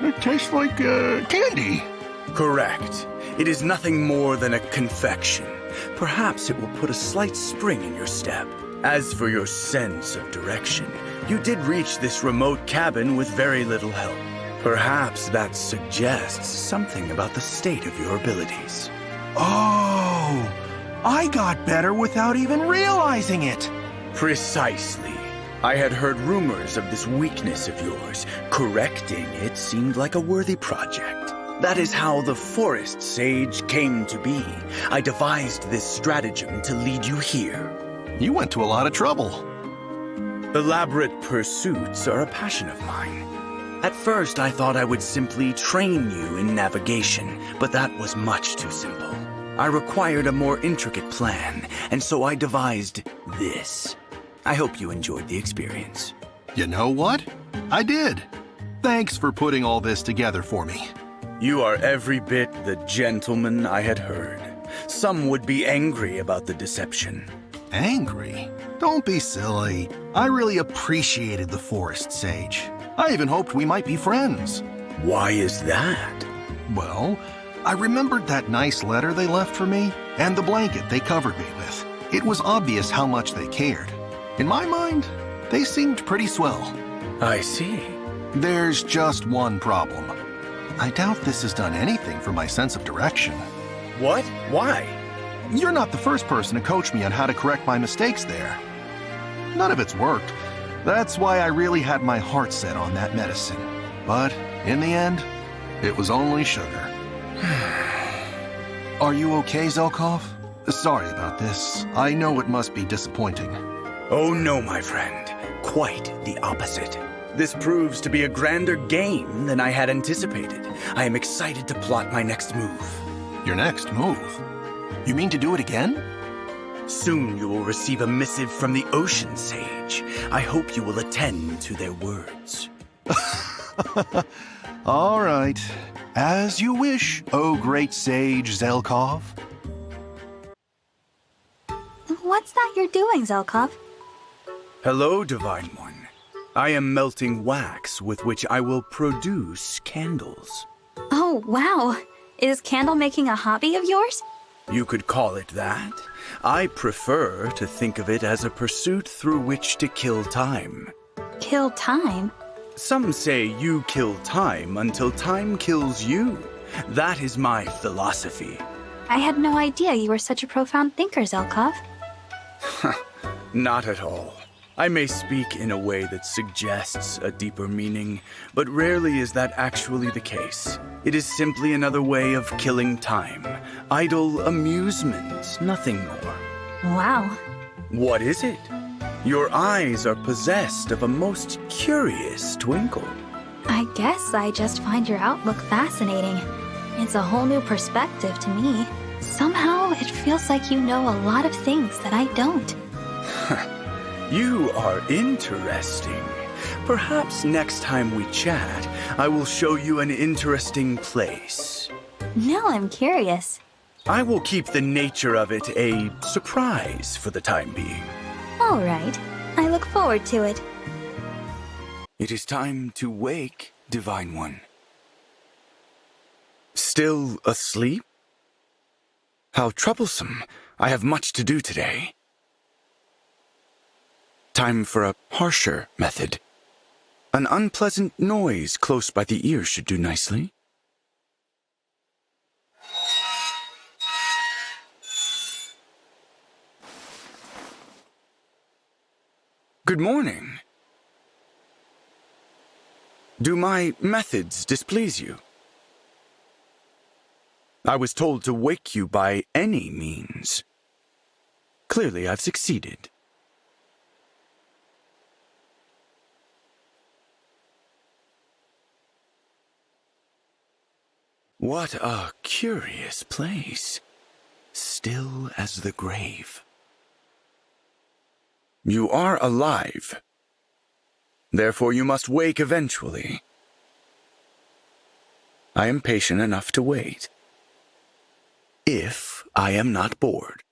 It tastes like, candy. Correct. It is nothing more than a confection. Perhaps it will put a slight spring in your step. As for your sense of direction, you did reach this remote cabin with very little help. Perhaps that suggests something about the state of your abilities. Oh, I got better without even realizing it. Precisely. I had heard rumors of this weakness of yours. Correcting it seemed like a worthy project. That is how the Forest Sage came to be. I devised this stratagem to lead you here. You went to a lot of trouble. Elaborate pursuits are a passion of mine. At first, I thought I would simply train you in navigation, but that was much too simple. I required a more intricate plan, and so I devised this. I hope you enjoyed the experience. You know what? I did. Thanks for putting all this together for me. You are every bit the gentleman I had heard. Some would be angry about the deception. Angry? Don't be silly. I really appreciated the Forest Sage. I even hoped we might be friends. Why is that? Well, I remembered that nice letter they left for me and the blanket they covered me with. It was obvious how much they cared. In my mind, they seemed pretty swell. I see. There's just one problem. I doubt this has done anything for my sense of direction. What? Why? You're not the first person to coach me on how to correct my mistakes there. None of it's worked. That's why I really had my heart set on that medicine. But in the end, it was only sugar. Are you okay, Zelkov? Sorry about this. I know it must be disappointing. Oh no, my friend. Quite the opposite. This proves to be a grander game than I had anticipated. I am excited to plot my next move. Your next move? You mean to do it again? Soon you will receive a missive from the Ocean Sage. I hope you will attend to their words. All right. As you wish, O great sage Zelkov. What's that you're doing, Zelkov? Hello, Divine One. I am melting wax with which I will produce candles. Oh, wow. Is candle making a hobby of yours? You could call it that. I prefer to think of it as a pursuit through which to kill time. Kill time? Some say you kill time until time kills you. That is my philosophy. I had no idea you were such a profound thinker, Zelkov. Not at all. I may speak in a way that suggests a deeper meaning, but rarely is that actually the case. It is simply another way of killing time. Idle amusement, nothing more. Wow. What is it? Your eyes are possessed of a most curious twinkle. I guess I just find your outlook fascinating. It's a whole new perspective to me. Somehow, it feels like you know a lot of things that I don't. You are interesting. Perhaps next time we chat, I will show you an interesting place. Now I'm curious. I will keep the nature of it a surprise for the time being. All right. I look forward to it. It is time to wake, Divine One. Still asleep? How troublesome. I have much to do today. Time for a harsher method. An unpleasant noise close by the ear should do nicely. Good morning. Do my methods displease you? I was told to wake you by any means. Clearly, I've succeeded. What a curious place. Still as the grave. You are alive. Therefore you must wake eventually. I am patient enough to wait. If I am not bored.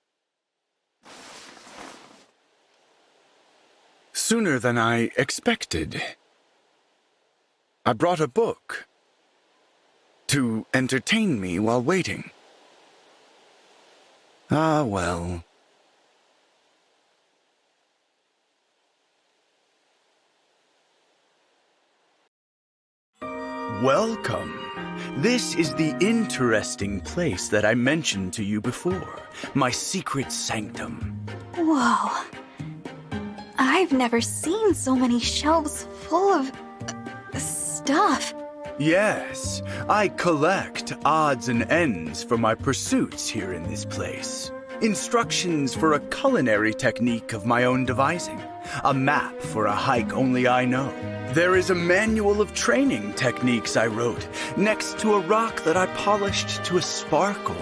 Sooner than I expected. I brought a book to entertain me while waiting. Ah, well. Welcome. This is the interesting place that I mentioned to you before. My secret sanctum. Whoa. I've never seen so many shelves full of stuff. Yes, I collect odds and ends for my pursuits here in this place. Instructions for a culinary technique of my own devising. A map for a hike only I know. There is a manual of training techniques I wrote, next to a rock that I polished to a sparkle.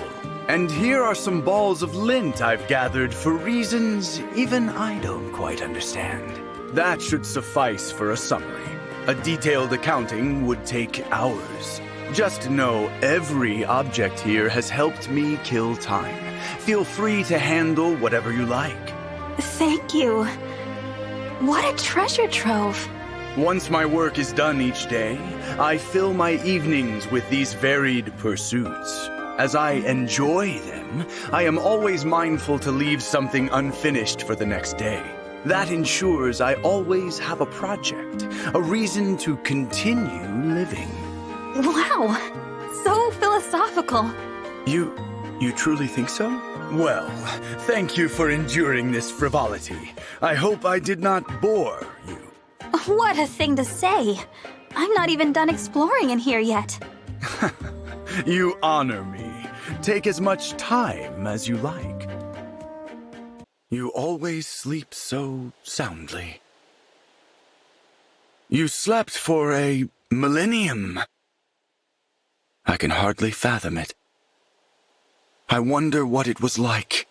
And here are some balls of lint I've gathered for reasons even I don't quite understand. That should suffice for a summary. A detailed accounting would take hours. Just know every object here has helped me kill time. Feel free to handle whatever you like. Thank you. What a treasure trove. Once my work is done each day, I fill my evenings with these varied pursuits. As I enjoy them, I am always mindful to leave something unfinished for the next day. That ensures I always have a project, a reason to continue living. Wow, so philosophical. You truly think so? Well, thank you for enduring this frivolity. I hope I did not bore you. What a thing to say. I'm not even done exploring in here yet. You honor me. Take as much time as you like. You always sleep so soundly. You slept for a millennium. I can hardly fathom it. I wonder what it was like.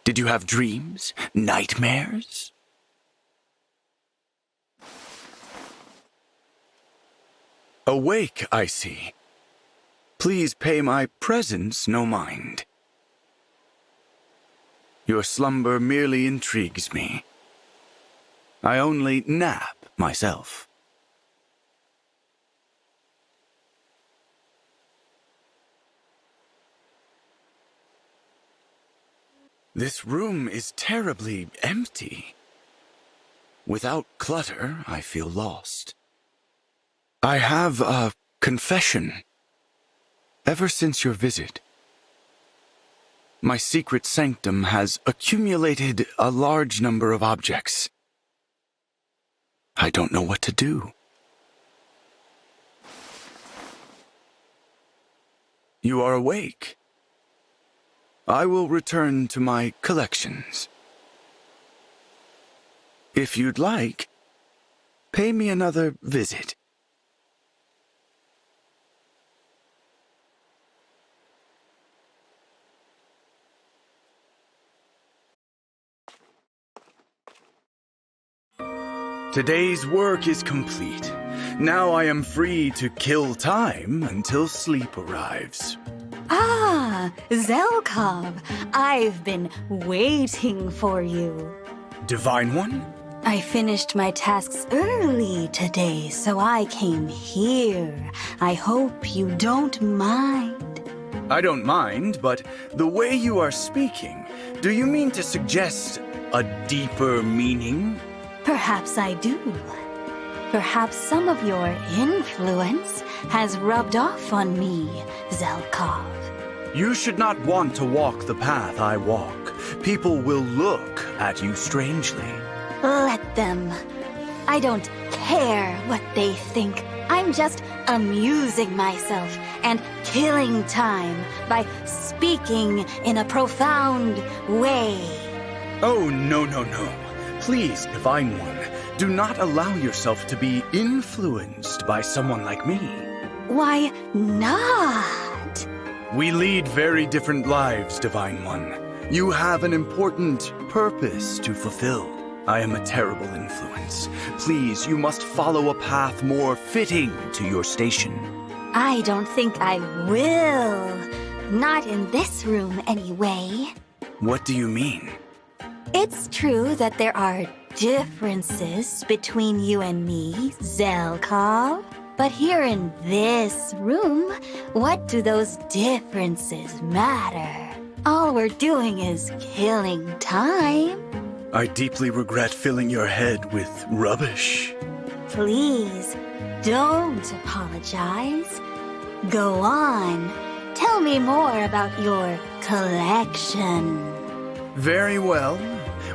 Did you have dreams? Nightmares? Awake, I see. Please pay my presence no mind. Your slumber merely intrigues me. I only nap myself. This room is terribly empty. Without clutter, I feel lost. I have a confession. Ever since your visit, my secret sanctum has accumulated a large number of objects. I don't know what to do. You are awake. I will return to my collections. If you'd like, pay me another visit. Today's work is complete. Now I am free to kill time until sleep arrives. Ah, Zelkov. I've been waiting for you. Divine One? I finished my tasks early today, so I came here. I hope you don't mind. I don't mind, but the way you are speaking, do you mean to suggest a deeper meaning? Perhaps I do. Perhaps some of your influence has rubbed off on me, Zelkov. You should not want to walk the path I walk. People will look at you strangely. Let them. I don't care what they think. I'm just amusing myself and killing time by speaking in a profound way. Oh, no, no, no. Please, Divine One, do not allow yourself to be influenced by someone like me. Why not? We lead very different lives, Divine One. You have an important purpose to fulfill. I am a terrible influence. Please, you must follow a path more fitting to your station. I don't think I will. Not in this room, anyway. What do you mean? It's true that there are differences between you and me, Zelkov. But here in this room, what do those differences matter? All we're doing is killing time. I deeply regret filling your head with rubbish. Please, don't apologize. Go on. Tell me more about your collection. Very well.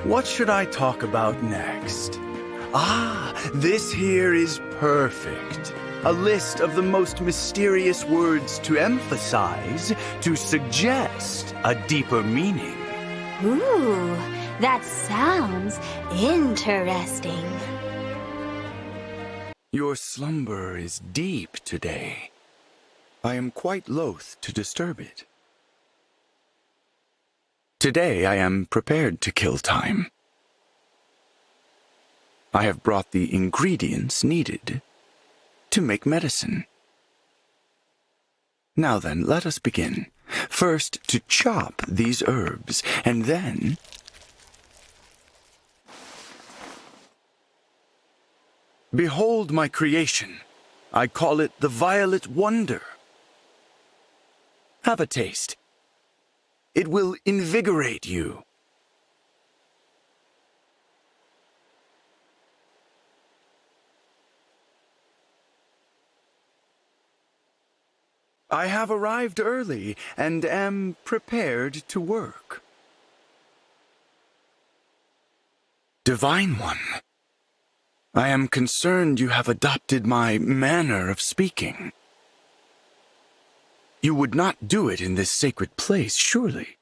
What should I talk about next? Ah, this here is perfect. A list of the most mysterious words to emphasize, to suggest a deeper meaning. Ooh, that sounds interesting. Your slumber is deep today. I am quite loath to disturb it. Today I am prepared to kill time. I have brought the ingredients needed to make medicine. Now then, let us begin. First, to chop these herbs, and then... Behold my creation. I call it the Violet Wonder. Have a taste. It will invigorate you. I have arrived early and am prepared to work. Divine One, I am concerned you have adopted my manner of speaking. You would not do it in this sacred place, surely.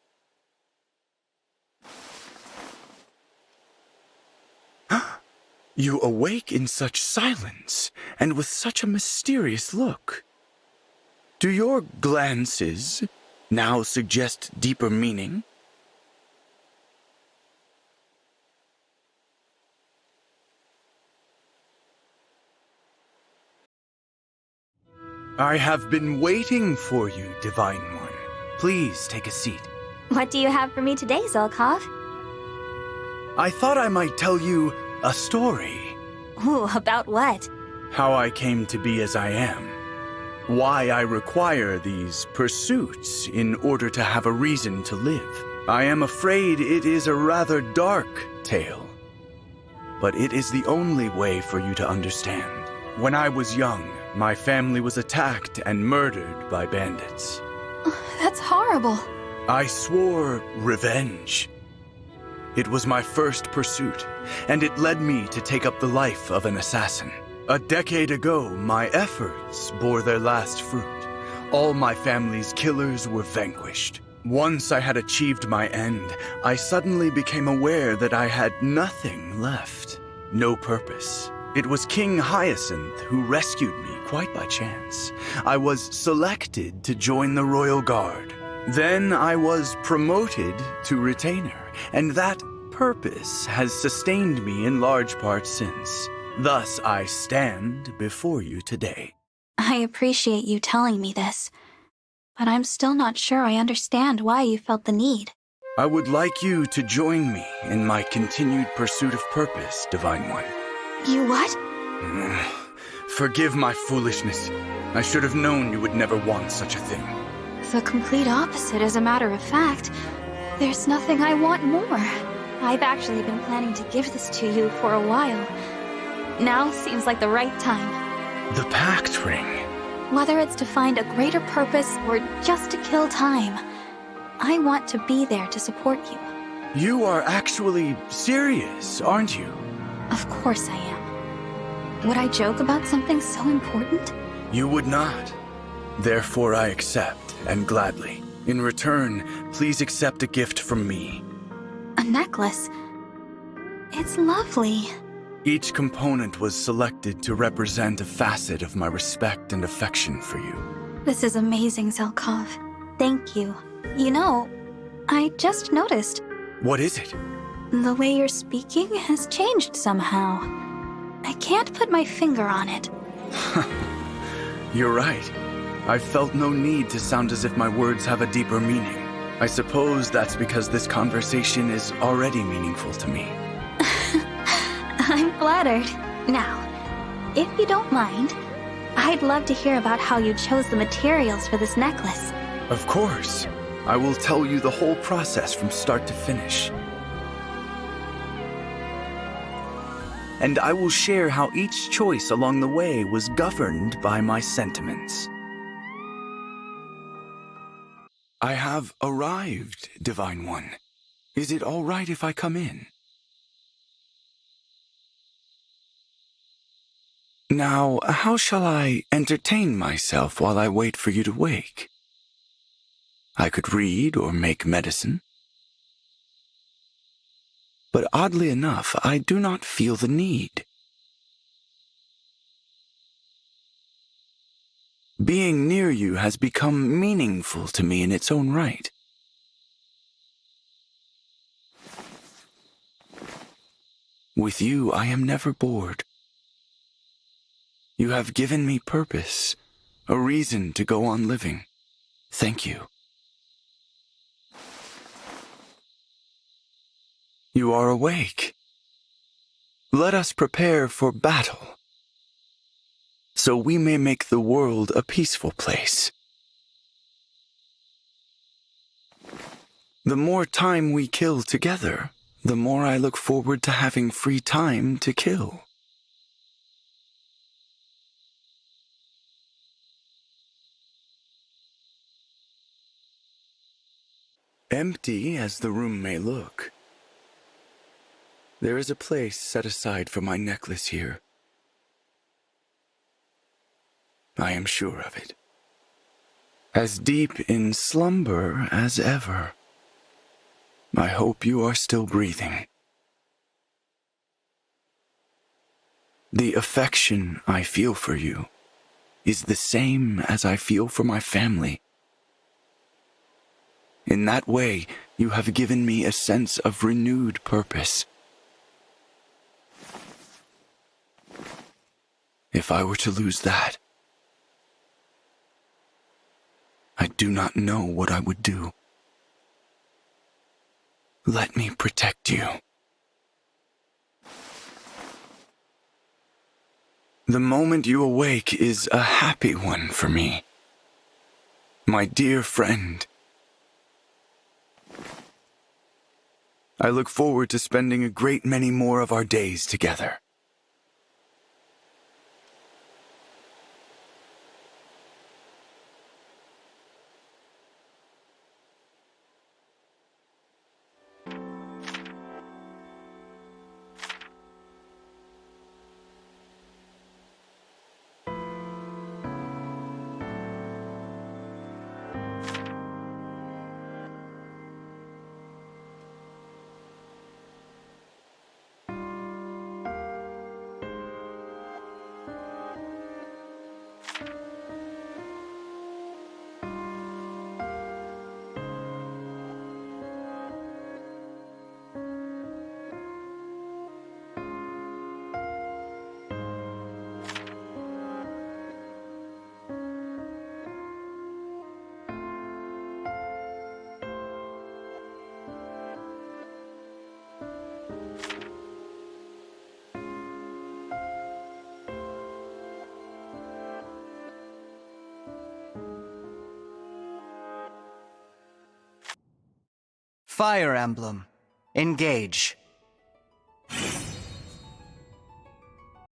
You awake in such silence, and with such a mysterious look. Do your glances now suggest deeper meaning? I have been waiting for you, Divine One. Please take a seat. What do you have for me today, Zelkov? I thought I might tell you a story. Ooh, about what? How I came to be as I am. Why I require these pursuits in order to have a reason to live. I am afraid it is a rather dark tale. But it is the only way for you to understand. When I was young, my family was attacked and murdered by bandits. That's horrible. I swore revenge. It was my first pursuit, and it led me to take up the life of an assassin. A decade ago, my efforts bore their last fruit. All my family's killers were vanquished. Once I had achieved my end, I suddenly became aware that I had nothing left. No purpose. It was King Hyacinth who rescued me quite by chance. I was selected to join the Royal Guard. Then I was promoted to retainer, and that purpose has sustained me in large part since. Thus I stand before you today. I appreciate you telling me this, but I'm still not sure I understand why you felt the need. I would like you to join me in my continued pursuit of purpose, Divine One. You what? Forgive my foolishness. I should have known you would never want such a thing. The complete opposite, as a matter of fact. There's nothing I want more. I've actually been planning to give this to you for a while. Now seems like the right time. The Pact Ring. Whether it's to find a greater purpose or just to kill time, I want to be there to support you. You are actually serious, aren't you? Of course I am. Would I joke about something so important? You would not. Therefore I accept, and gladly. In return, please accept a gift from me. A necklace. It's lovely. Each component was selected to represent a facet of my respect and affection for you. This is amazing, Zelkov. Thank you. You know, I just noticed. What is it? The way you're speaking has changed somehow. I can't put my finger on it. You're right. I felt no need to sound as if my words have a deeper meaning. I suppose that's because this conversation is already meaningful to me. I'm flattered. Now, if you don't mind, I'd love to hear about how you chose the materials for this necklace. Of course. I will tell you the whole process from start to finish. And I will share how each choice along the way was governed by my sentiments. I have arrived, Divine One. Is it all right if I come in? Now, how shall I entertain myself while I wait for you to wake? I could read or make medicine. But oddly enough, I do not feel the need. Being near you has become meaningful to me in its own right. With you, I am never bored. You have given me purpose, a reason to go on living. Thank you. You are awake. Let us prepare for battle, so we may make the world a peaceful place. The more time we kill together, the more I look forward to having free time to kill. Empty as the room may look, there is a place set aside for my necklace here. I am sure of it. As deep in slumber as ever. I hope you are still breathing. The affection I feel for you is the same as I feel for my family. In that way, you have given me a sense of renewed purpose. If I were to lose that, I do not know what I would do. Let me protect you. The moment you awake is a happy one for me. My dear friend. I look forward to spending a great many more of our days together. Fire Emblem. Engage.